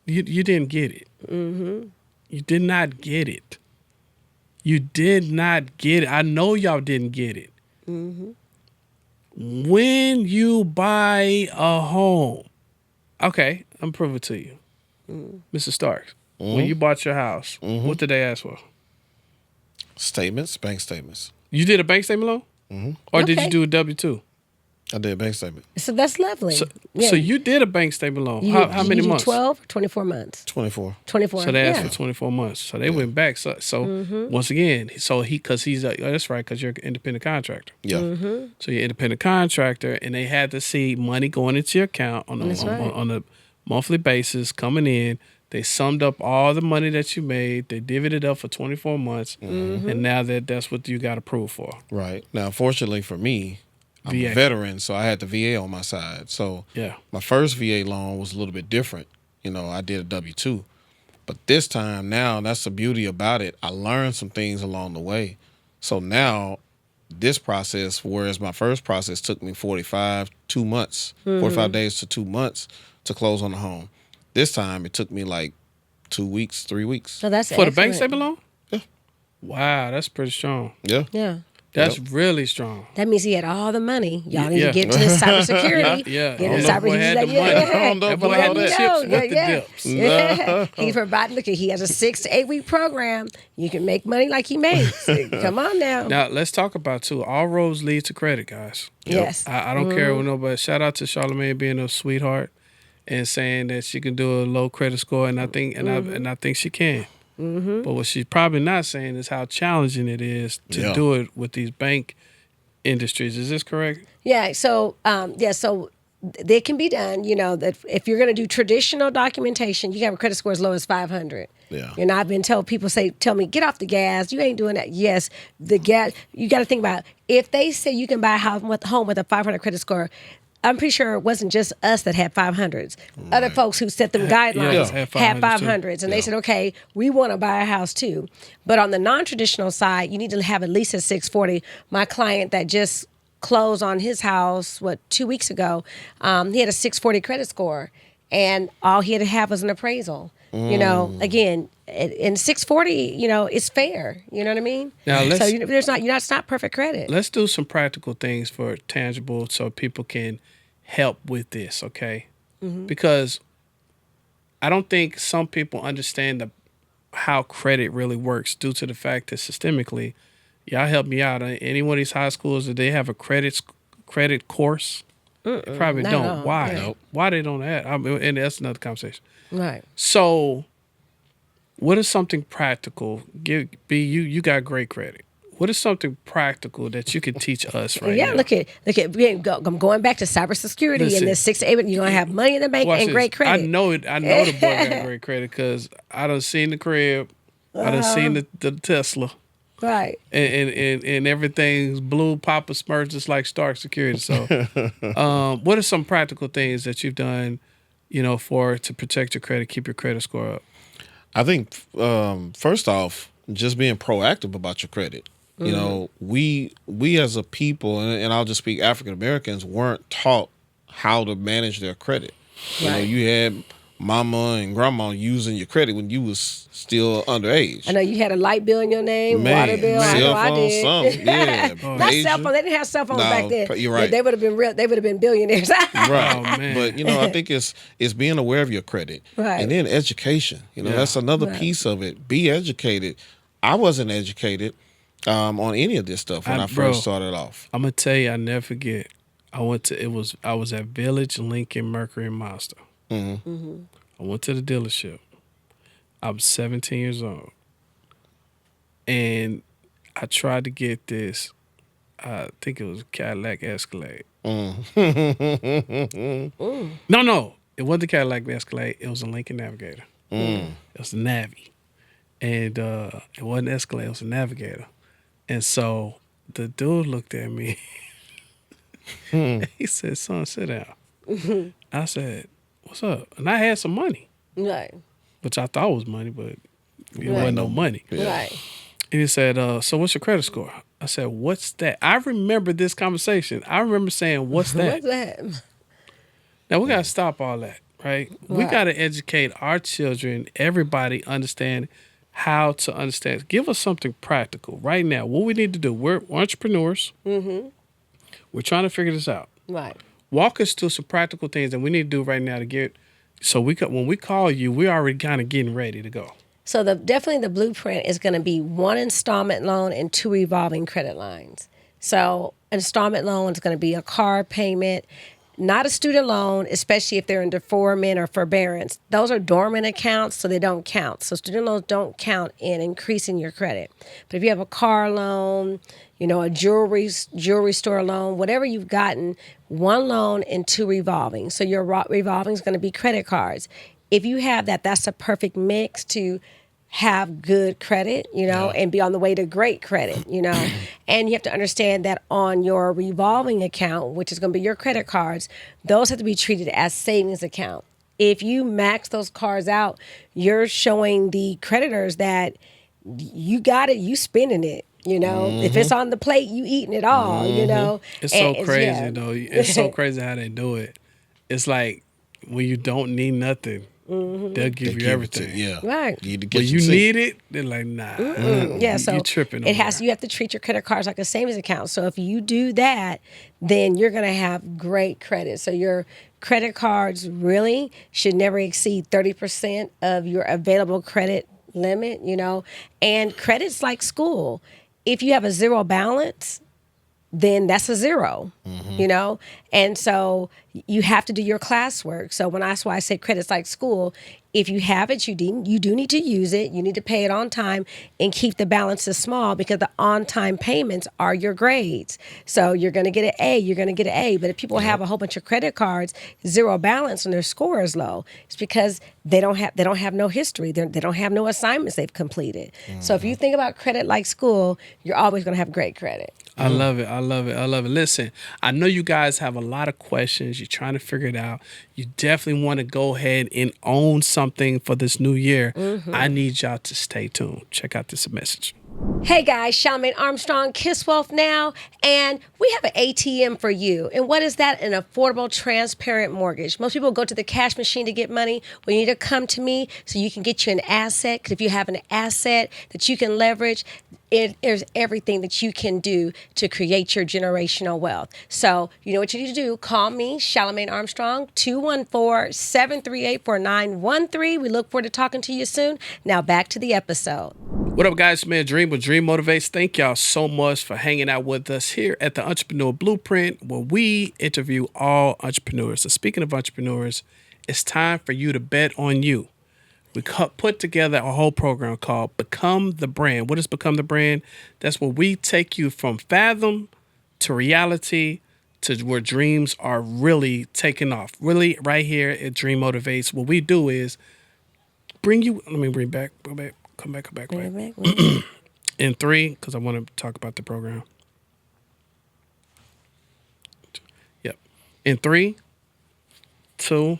You didn't get it. Mm-hmm. You did not get it. You did not get it. I know y'all didn't get it. Mm-hmm. When you buy a home, okay, I'm proving it to you, Mr. Starks. when you bought your house, what did they ask for? Statements, bank statements. You did a bank statement loan? Or did you do a W-2? I did a bank statement. So that's lovely. So you did a bank statement loan. How many months? 12 or 24 months? 24. 24. So they asked for 24 months. So they went back. So once again, that's right, because you're an independent contractor. Yeah. So you're an independent contractor, and they had to see money going into your account on a monthly basis coming in. They summed up all the money that you made. They divvied it up for 24 months, and now that's what you got approved for. Right. Now, fortunately for me, I'm VA. a veteran, so I had the VA on my side. So my first VA loan was a little bit different. I did a W-2. But this time now, that's the beauty about it. I learned some things along the way. So now this process, whereas my first process took me 45 days to 2 months to close on the home. This time it took me like 2 weeks, 3 weeks. So that's for the bank excellent. statement loan? Yeah. Wow, that's pretty strong. Yeah. Yeah. That's really strong. That means he had all the money. Y'all need to get to his cybersecurity. Yeah. Get his That boy cybersecurity. had the money. That boy had the chips with the dips. Yeah. He provided. Look, he has a 6 to 8 week program. You can make money like he makes. Come on now. Now let's talk about too. All roads lead to credit, guys. Yes. I don't care what nobody. Shout out to Chalamaine being a sweetheart and saying that she can do a low credit score, and I think I think she can. But what she's probably not saying is how challenging it is to do it with these bank industries. Is this correct? Yeah. So so they can be done. That if you're going to do traditional documentation, you can have a credit score as low as 500. Yeah. And I've been told, people tell me, get off the gas. You ain't doing that. Yes, the gas. You got to think about, if they say you can buy a home with a 500 credit score, I'm pretty sure it wasn't just us that had 500s. Right. Other folks who set them guidelines had 500s. And they said, okay, we want to buy a house too. But on the non-traditional side, you need to have at least a 640. My client that just closed on his house, 2 weeks ago, he had a 640 credit score. And all he had to have was an appraisal. Again, in 640, it's fair. You know what I mean? Now it's not perfect credit. Let's do some practical things for tangible so people can help with this, okay? Because I don't think some people understand how credit really works due to the fact that systemically, y'all help me out. Any one of these high schools, do they have a credit course? They probably don't. Why? Yeah. Why they don't have? And that's another conversation. Right. So, what is something practical? You got great credit. What is something practical that you can teach us right now? Look at. I'm going back to cybersecurity and this 6 to 8. You're gonna have money in the bank and great credit. I know it. I know the boy got great credit because I done seen the crib. I done seen the Tesla. Right. And everything's blue, Papa Smurf, just like Stark Security. So, what are some practical things that you've done, to protect your credit, keep your credit score up? I think first off, just being proactive about your credit. We as a people, and I'll just speak African Americans, weren't taught how to manage their credit. Right. You had mama and grandma using your credit when you was still underage. I know you had a light bill in your name, water bill. Cell I phone, did. something. Yeah, Not cell phone. They didn't have cell phones back then. You're right. They would have been real. They would have been billionaires. Right. Oh, man. But I think it's being aware of your credit. Right. And then education. That's another piece of it. Be educated. I wasn't educated on any of this stuff when I first started off. I'm gonna tell you, I never forget. I was at Village, Lincoln, Mercury, and Mazda. I went to the dealership. I was 17 years old. And I tried to get this, I think it was a Cadillac Escalade. No, it wasn't the Cadillac Escalade. It was a Lincoln Navigator. It was a Navi. And it wasn't Escalade, it was a Navigator. And so the dude looked at me. And he said, son, sit down. I said, what's up? And I had some money. Right. Which I thought was money, but it wasn't no money. Right. And he said, so what's your credit score? I said, what's that? I remember this conversation. I remember saying, what's that? What's that? Now, we got to stop all that, right? We got to educate our children, everybody understand how to understand. Give us something practical right now. What we need to do, we're entrepreneurs. We're trying to figure this out. Right. Walk us through some practical things that we need to do right now to get So when we call you, we're already kind of getting ready to go. So definitely the blueprint is going to be 1 installment loan and 2 revolving credit lines. So installment loan is going to be a car payment, not a student loan, especially if they're in deferment or forbearance. Those are dormant accounts, so they don't count. So student loans don't count in increasing your credit. But if you have a car loan, a jewelry store loan, whatever you've gotten, 1 loan and 2 revolving. So your revolving is going to be credit cards. If you have that, that's a perfect mix to have good credit, and be on the way to great credit, And you have to understand that on your revolving account, which is going to be your credit cards, those have to be treated as savings account. If you max those cards out, you're showing the creditors that you got it, you spending it. If it's on the plate, you eating it all, It's so crazy, though. It's so crazy how they do it. It's like when you don't need nothing, they'll give you everything. Yeah. Right. You need to get When you need it, they're like, nah. Yeah, so you tripping you have to treat your credit cards like a savings account. So if you do that, then you're going to have great credit. So your credit cards really should never exceed 30% of your available credit limit, And credit's like school. If you have a zero balance, then that's a zero, And so you have to do your classwork. So that's why I say credit's like school. If you have it, you do need to use it. You need to pay it on time and keep the balances small because the on-time payments are your grades. So you're going to get an A, you're going to get an A. But if people have a whole bunch of credit cards, zero balance, and their score is low, it's because they don't have no history. They don't have no assignments they've completed. So if you think about credit like school, you're always going to have great credit. I love it. I love it. I love it. Listen, I know you guys have a lot of questions. You're trying to figure it out. You definitely want to go ahead and own something for this new year. I need y'all to stay tuned. Check out this message. Hey guys, Chalamaine Armstrong, Kiss Wealth now, and we have an ATM for you. And what is that? An affordable, transparent mortgage. Most people go to the cash machine to get money. Well, you need to come to me so you can get you an asset. Because if you have an asset that you can leverage, there's everything that you can do to create your generational wealth. So you know what you need to do. Call me, Chalamaine Armstrong, 214-738-4913. We look forward to talking to you soon. Now back to the episode. What up, guys? Man, Dream with Dream Motivates. Thank y'all so much for hanging out with us here at the Entrepreneur Blueprint, where we interview all entrepreneurs. So speaking of entrepreneurs, it's time for you to bet on you. We put together a whole program called Become the Brand. What is Become the Brand? That's where we take you from fathom to reality to where dreams are really taking off. Really, right here at Dream Motivates, what we do is bring you. Let me bring back. Go back. Come back. In 3, because I want to talk about the program. Yep. In 3, 2.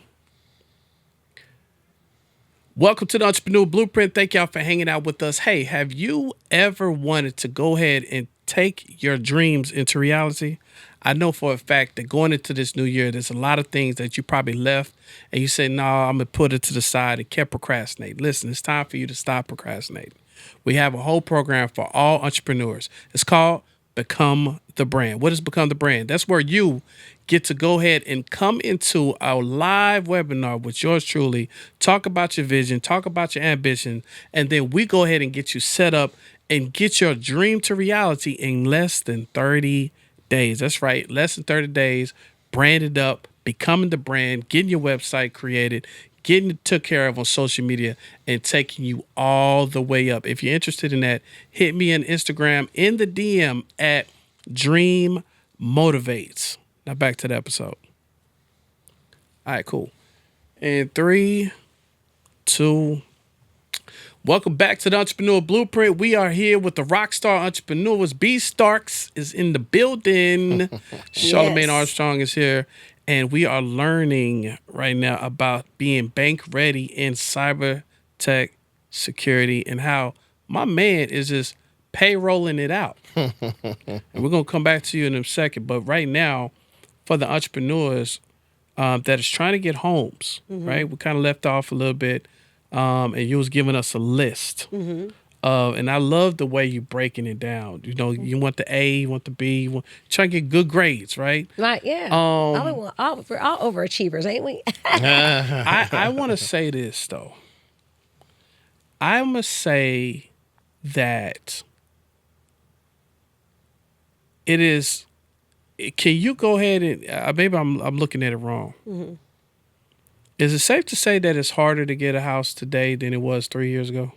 Welcome to the Entrepreneur Blueprint. Thank y'all for hanging out with us. Hey, have you ever wanted to go ahead and take your dreams into reality? I know for a fact that going into this new year, there's a lot of things that you probably left and you said, no, I'm going to put it to the side and kept procrastinating. Listen, it's time for you to stop procrastinating. We have a whole program for all entrepreneurs. It's called Become the Brand. What is Become the Brand? That's where you get to go ahead and come into our live webinar with yours truly, talk about your vision, talk about your ambition, and then we go ahead and get you set up and get your dream to reality in less than 30 days. That's right, less than 30 days, branded up, becoming the brand, getting your website created, getting it took care of on social media, and taking you all the way up. If you're interested in that, hit me on Instagram in the DM at Dream Motivates. Now back to the episode. All right, cool. In 3, 2. Welcome back to the Entrepreneur Blueprint. We are here with the rock star entrepreneurs. B Starks is in the building. Chalamaine Armstrong is here. And we are learning right now about being bank ready in cyber tech security and how my man is just payrolling it out. And we're going to come back to you in a second. But right now, for the entrepreneurs that is trying to get homes, right? We kind of left off a little bit. And you was giving us a list And I love the way you breaking it down. You know, you want the A, you want the B, you want trying to get good grades, right? Right, yeah. We're all overachievers, ain't we? I want to say this though. I must say that it is. Can you go ahead and maybe I'm looking at it wrong? Mm-hmm. Is it safe to say that it's harder to get a house today than it was 3 years ago?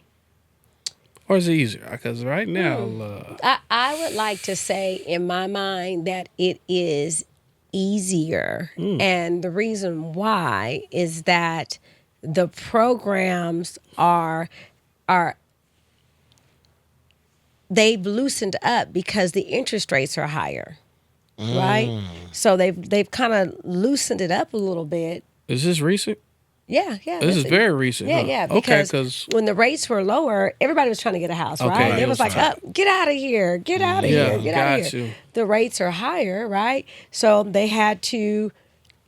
Or is it easier? Because right now... I would like to say, in my mind, that it is easier. And the reason why is that the programs they've loosened up because the interest rates are higher, right? So they've kind of loosened it up a little bit. Is this recent? Yeah. This is very recent. Yeah, huh? yeah. Okay, Because when the rates were lower, everybody was trying to get a house, right? Okay, It was like, get out of here, get out of here, get out of got here. you. The rates are higher, right? So they had to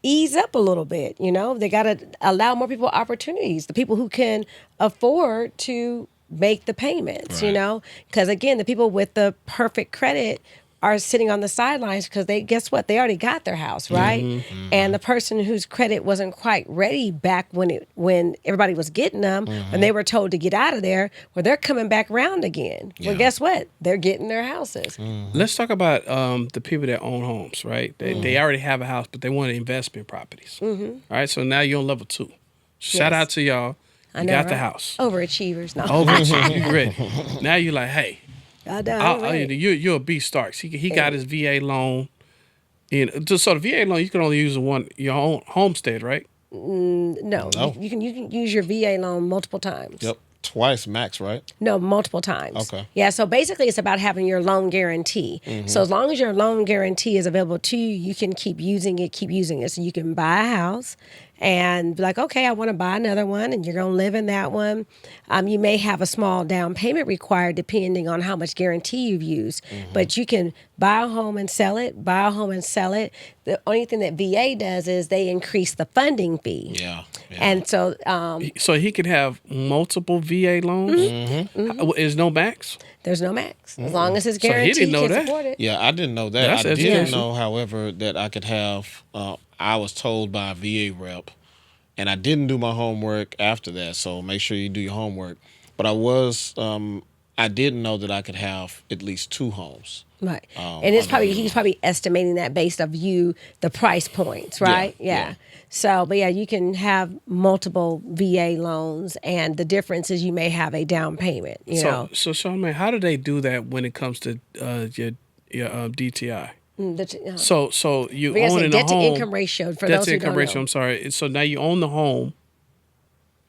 ease up a little bit, you know? They got to allow more people opportunities, the people who can afford to make the payments, you know? Because again, the people with the perfect credit are sitting on the sidelines because guess what? They already got their house, right? Mm-hmm. And the person whose credit wasn't quite ready back when everybody was getting them, when they were told to get out of there, well, they're coming back around again. Well, guess what? They're getting their houses. Let's talk about the people that own homes, right? They already have a house, but they want investment properties. All right, so now you're on level 2. Shout out to y'all. You got the house. Overachievers. No. Overachievers. You ready. Now you're like, hey, Right. you're a B Starks. He got his VA loan. So the VA loan, you can only use your own homestead, right? No. You can use your VA loan multiple times. Yep. Twice max, right? No, multiple times. Okay. Yeah, so basically it's about having your loan guarantee. So as long as your loan guarantee is available to you, you can keep using it. So you can buy a house and be like, okay, I want to buy another one, and you're going to live in that one. You may have a small down payment required depending on how much guarantee you've used, but you can buy a home and sell it, The only thing that VA does is they increase the funding fee. Yeah. And so... so he could have multiple VA loans? Is no max? There's no max. As long as his guarantee didn't know can that. support it. Yeah, I didn't know that. That's I did education. know, however, that I could have. I was told by a VA rep, and I didn't do my homework after that. So make sure you do your homework. But I didn't know that I could have at least 2 homes. Right. And it's he's probably estimating that based of the price points, right? Yeah. So, but yeah, you can have multiple VA loans, and the difference is you may have a down payment, you know. So Chalamaine, how do they do that when it comes to your DTI? So you own a debt to home. income ratio for Debt those to who income don't ratio. know. I'm sorry. So now you own the home.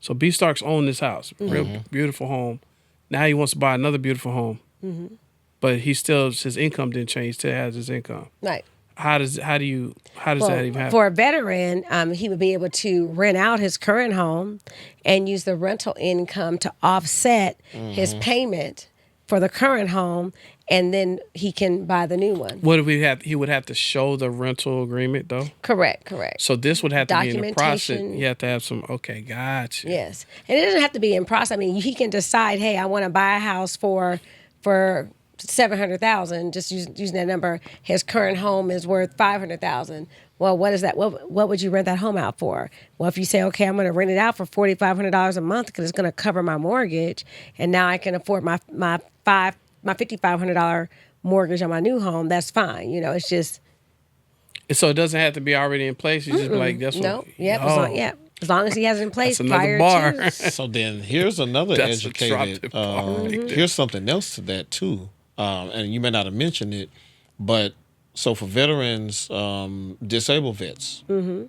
So B Starks own this house, real beautiful home. Now he wants to buy another beautiful home, but his income didn't change. Still has his income. Right. How does that even happen? For a veteran, he would be able to rent out his current home and use the rental income to offset his payment for the current home, and then he can buy the new one. What do we have? He would have to show the rental agreement, though. Correct. So this would have to be in the process. Documentation. You have to have some. Okay, gotcha. Yes, and it doesn't have to be in process. I mean, he can decide, hey, I want to buy a house for $700,000. Just using that number. His current home is worth $500,000. Well, what is that? What would you rent that home out for? Well, if you say, okay, I'm going to rent it out for $4,500 a month because it's going to cover my mortgage, and now I can afford my $5,500 mortgage on my new home. That's fine. You know, it's just. So it doesn't have to be already in place. You just be like, that's No. what. Yep. As long as he has it in place That's another prior bar. to. So then here's another That's educated. Here's something else to that too, and you may not have mentioned it, but so for veterans, disabled vets,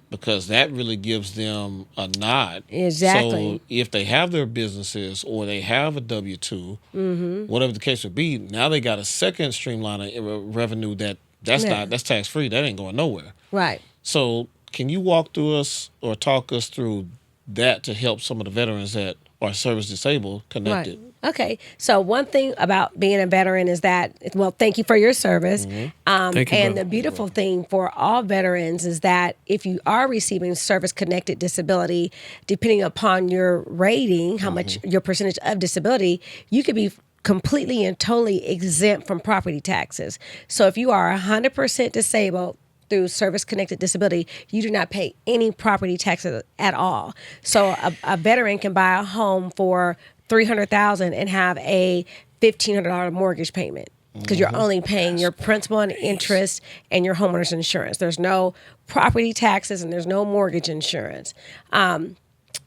because that really gives them a nod. Exactly. So if they have their businesses or they have a W-2, whatever the case would be, now they got a second streamline of revenue that's tax free. That ain't going nowhere. Right. So can you walk through us or talk us through that to help some of the veterans that are service disabled connected? Right. Okay. So one thing about being a veteran is that, well, thank you for your service. Thank you, And brother. the beautiful thing for all veterans is that if you are receiving service-connected disability, depending upon your rating, how much your percentage of disability, you could be completely and totally exempt from property taxes. So if you are 100% disabled through service-connected disability, you do not pay any property taxes at all. So a veteran can buy a home for $300,000 and have a $1,500 mortgage payment because you're only paying your principal and interest and your homeowner's insurance. There's no property taxes and there's no mortgage insurance.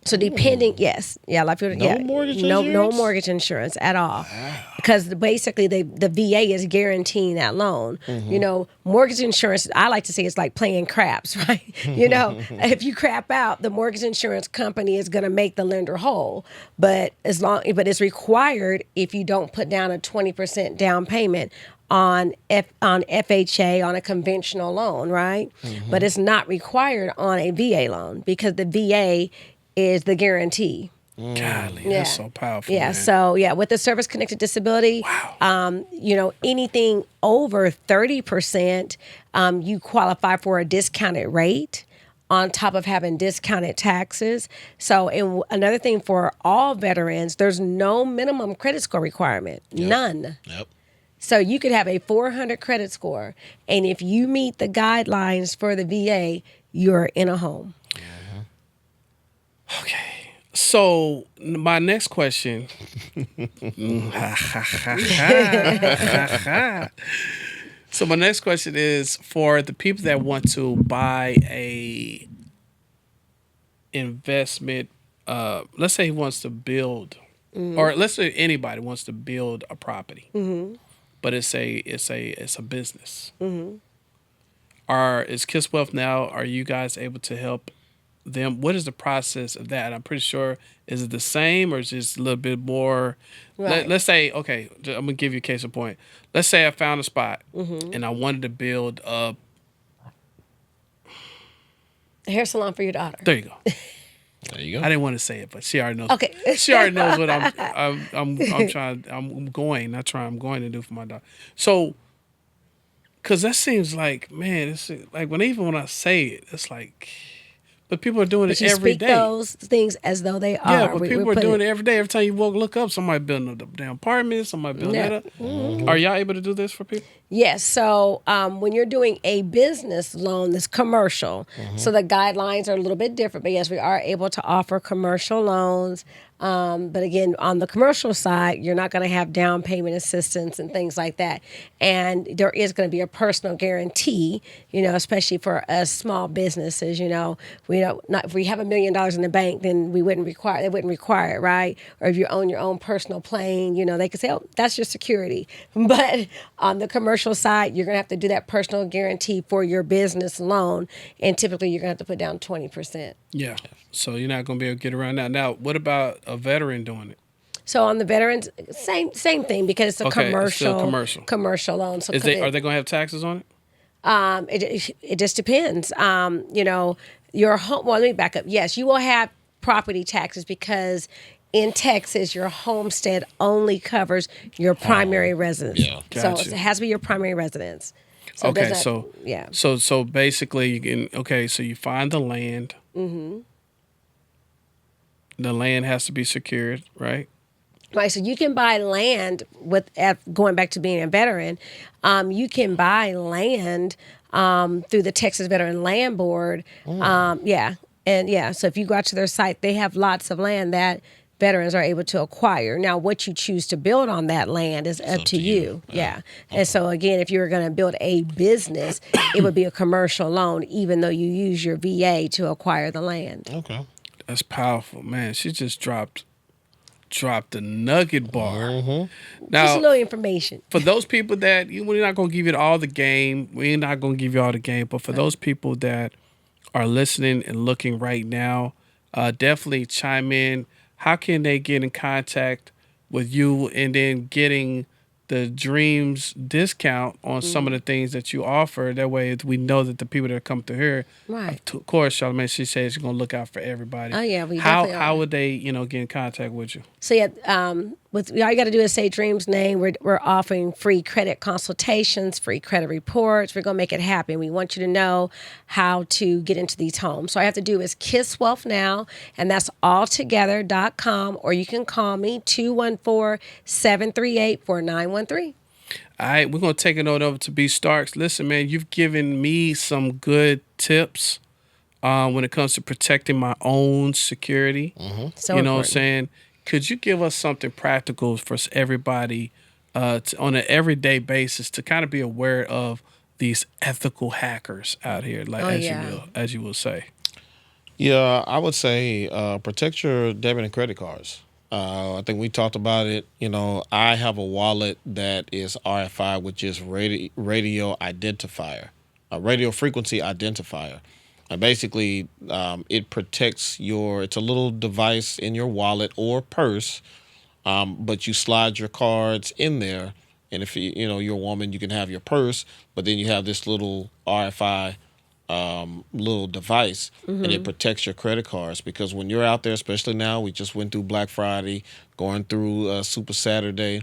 So depending, yes, yeah, like mortgage no insurance? mortgage insurance at all, because basically the VA is guaranteeing that loan. You know, mortgage insurance, I like to say, it's like playing craps, right? You know, if you crap out, the mortgage insurance company is going to make the lender whole, but it's required if you don't put down a 20% down payment on FHA on a conventional loan, right? But it's not required on a VA loan because the VA is the guarantee. Golly, that's so powerful. Yeah. Man. So with the service connected disability, you know, anything over 30%, you qualify for a discounted rate on top of having discounted taxes. So another thing for all veterans, there's no minimum credit score requirement, none. Yep. So you could have a 400 credit score, and if you meet the guidelines for the VA, you're in a home. Okay. So my next question. So my next question is for the people that want to buy a investment. Let's say he wants to build, or let's say anybody wants to build a property, but it's a business. Is Kiss Wealth now? Are you guys able to help them? What is the process of that? I'm pretty sure, is it the same or is it just a little bit more? Right. Let's say, okay, I'm gonna give you a case in point. Let's say I found a spot and I wanted to build a Hair salon for your daughter. There you go. There you go. I didn't want to say it, but she already knows. Okay. She already knows what I'm going to do for my daughter. So, because that seems like, man, it's like when I say it, it's like. But people are doing it you every speak day. those things as though they are. Yeah, but people are doing it every day. Every time you look up, somebody building a damn apartment, somebody building that up. Are y'all able to do this for people? Yes. So when you're doing a business loan that's commercial, so the guidelines are a little bit different. But yes, we are able to offer commercial loans. But again, on the commercial side, you're not going to have down payment assistance and things like that. And there is going to be a personal guarantee, you know, especially for us small businesses. You know, if we have $1 million in the bank, then they wouldn't require it, right? Or if you own your own personal plane, you know, they could say, oh, that's your security. But on the commercial side, you're going to have to do that personal guarantee for your business loan. And typically you're going to have to put down 20%. Yeah. So you're not going to be able to get around that. Now, what about a veteran doing it? So on the veterans, same thing because it's a commercial loan. So are they going to have taxes on it? It just depends. You know, your home. Well, let me back up. Yes, you will have property taxes because in Texas, your homestead only covers your primary residence. Yeah. Gotcha. So it has to be your primary residence. So Okay, it does not- so yeah. So basically, you can so you find the land. Mm-hmm. The land has to be secured, right? Right, so you can buy land going back to being a veteran. You can buy land through the Texas Veteran Land Board. So if you go out to their site, they have lots of land that veterans are able to acquire. Now, what you choose to build on that land is up to you. Yeah. And so again, if you were going to build a business, it would be a commercial loan, even though you use your VA to acquire the land. Okay. That's powerful, man. She just dropped the nugget bar. Now, Just a little information. For those people that we're not going to give you all the game. We're not going to give you all the game. But for those people that are listening and looking right now, definitely chime in. How can they get in contact with you and then getting the Dreams discount on some of the things that you offer. That way, we know that the people that come through here, Right. of course, Charlamagne, she says she's gonna look out for everybody. Oh, yeah, we how definitely are. how would they get in contact with you? So yeah, with all you got to do is say Dream's name. We're offering free credit consultations, free credit reports. We're gonna make it happen. We want you to know how to get into these homes. So all you have to do is Kiss Wealth Now, and that's alltogether.com, or you can call me 214-738-4913. All right, we're gonna take it on over to B Starks. Listen, man, you've given me some good tips when it comes to protecting my own security. So You know what I'm important. saying? Could you give us something practical for everybody on an everyday basis to kind of be aware of these ethical hackers out here, like Oh, as yeah. you will say? Yeah, I would say protect your debit and credit cards. I think we talked about it. I have a wallet that is RFI, which is radio identifier, a radio frequency identifier. And basically, it protects it's a little device in your wallet or purse, but you slide your cards in there. And if you're a woman, you can have your purse, but then you have this little RFI little device, and it protects your credit cards, because when you're out there, especially now, we just went through Black Friday, going through Super Saturday,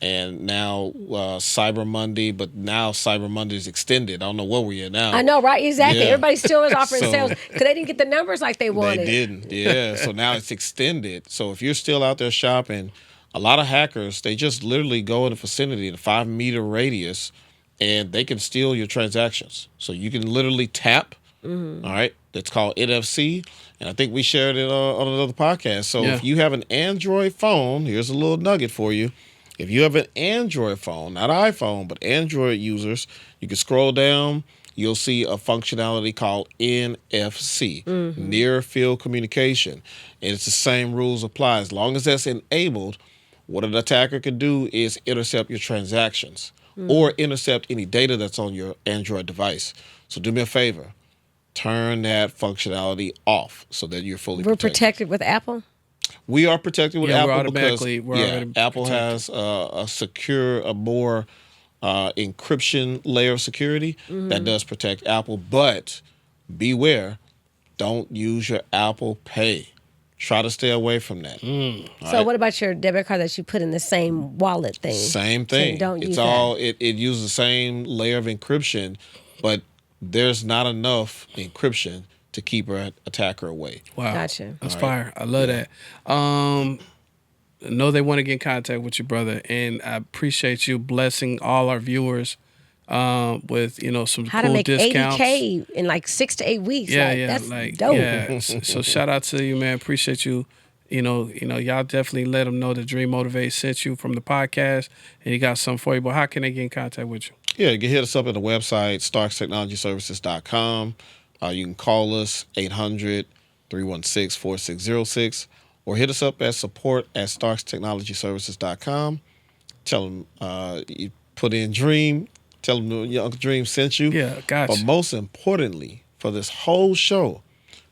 and now Cyber Monday, but now Cyber Monday is extended. I don't know where we're at now. I know, right? Exactly. Yeah. Everybody still is offering So- sales because they didn't get the numbers like they wanted. They didn't. Yeah. So now it's extended. So if you're still out there shopping, a lot of hackers, they just literally go in the vicinity, in a 5-meter radius, and they can steal your transactions. So you can literally tap. All right. That's called NFC. And I think we shared it on another podcast. So Yeah. if you have an Android phone, here's a little nugget for you. If you have an Android phone, not iPhone, but Android users, you can scroll down. You'll see a functionality called NFC, near field communication. And it's the same rules apply. As long as that's enabled, what an attacker can do is intercept your transactions or intercept any data that's on your Android device. So do me a favor. Turn that functionality off so that you're fully We're protected. protected with Apple. We are protected with Yeah, we're Apple because automatically Apple protected. has a secure, a more encryption layer of security that does protect Apple. But beware, don't use your Apple Pay. Try to stay away from that. So what about your debit card that you put in the same wallet thing? Same thing. don't It's use all it uses the same layer of encryption, but there's not enough encryption to keep an attacker away. Wow, Gotcha. that's fire. I love that. I know they want to get in contact with you, brother, and I appreciate you blessing all our viewers with some How cool to make discounts. $80K in like 6 to 8 weeks. That's dope. Yeah. So shout out to you, man. Appreciate you. Y'all definitely let them know that Dream Motivate sent you from the podcast, and he got something for you. But how can they get in contact with you? Yeah, you can hit us up at the website, starkstechnologyservices.com. You can call us 800-316-4606, or hit us up at support@starkstechnologyservices.com. Tell them you put in Dream. Tell them your Uncle Dream sent you. Yeah, gotcha. But most importantly, for this whole show,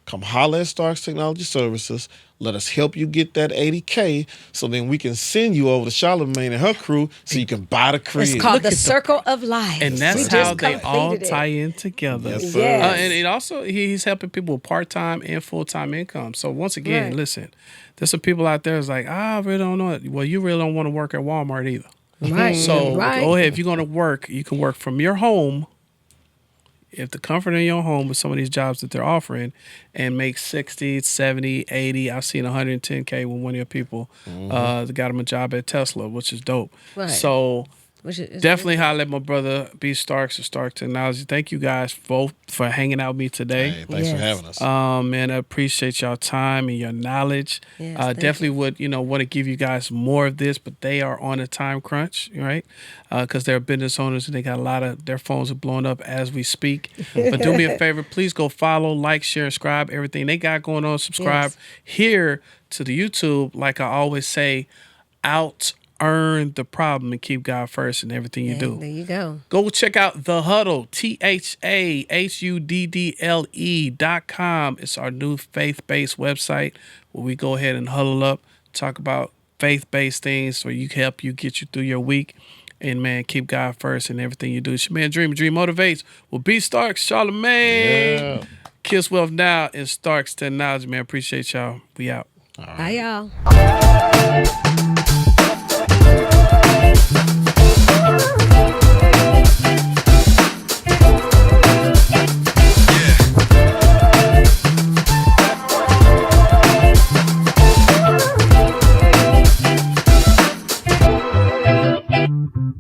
come holler at Starks Technology Services. Let us help you get that 80K so then we can send you over to Charlamagne and her crew so you can buy the crib. It's called the Circle of Life. And that's We how just they all completed it. tie in together. Yes, sir. Yes. And it also, he's helping people with part-time and full-time income. So once again, Right. listen, there's some people out there that's like, I really don't know it. Well, you really don't want to work at Walmart either. Right. So right. go ahead. If you're going to work, you can work from your home. If the comfort in your home with some of these jobs that they're offering, and make 60, 70, 80. I've seen 110K with one of your people that got him a job at Tesla, which is dope. Right. So Which is definitely holler at my brother B Starks of Stark Technology. Thank you guys both for hanging out with me today. Hey, thanks for Yes. having us. Man, I appreciate y'all time and your knowledge. Yes, thank Definitely would, want to give you guys more of this, but they are on a time crunch, right? Because they're business owners and they got a lot of their phones are blowing up as we speak. But do me a favor, please go follow, like, share, and subscribe. Everything they got going on, subscribe Yes. here to the YouTube. Like I always say, earn the problem and keep God first in everything you do. There you go. Go check out The Huddle, THAHUDDLE.com. It's our new faith-based website where we go ahead and huddle up, talk about faith-based things where you help you get you through your week. And man, keep God first in everything you do. It's your man Dream Motivates with B Starks, Chalamaine, Kiss Wealth Now, and Starks Technology. Man, appreciate y'all. We out. Bye, y'all.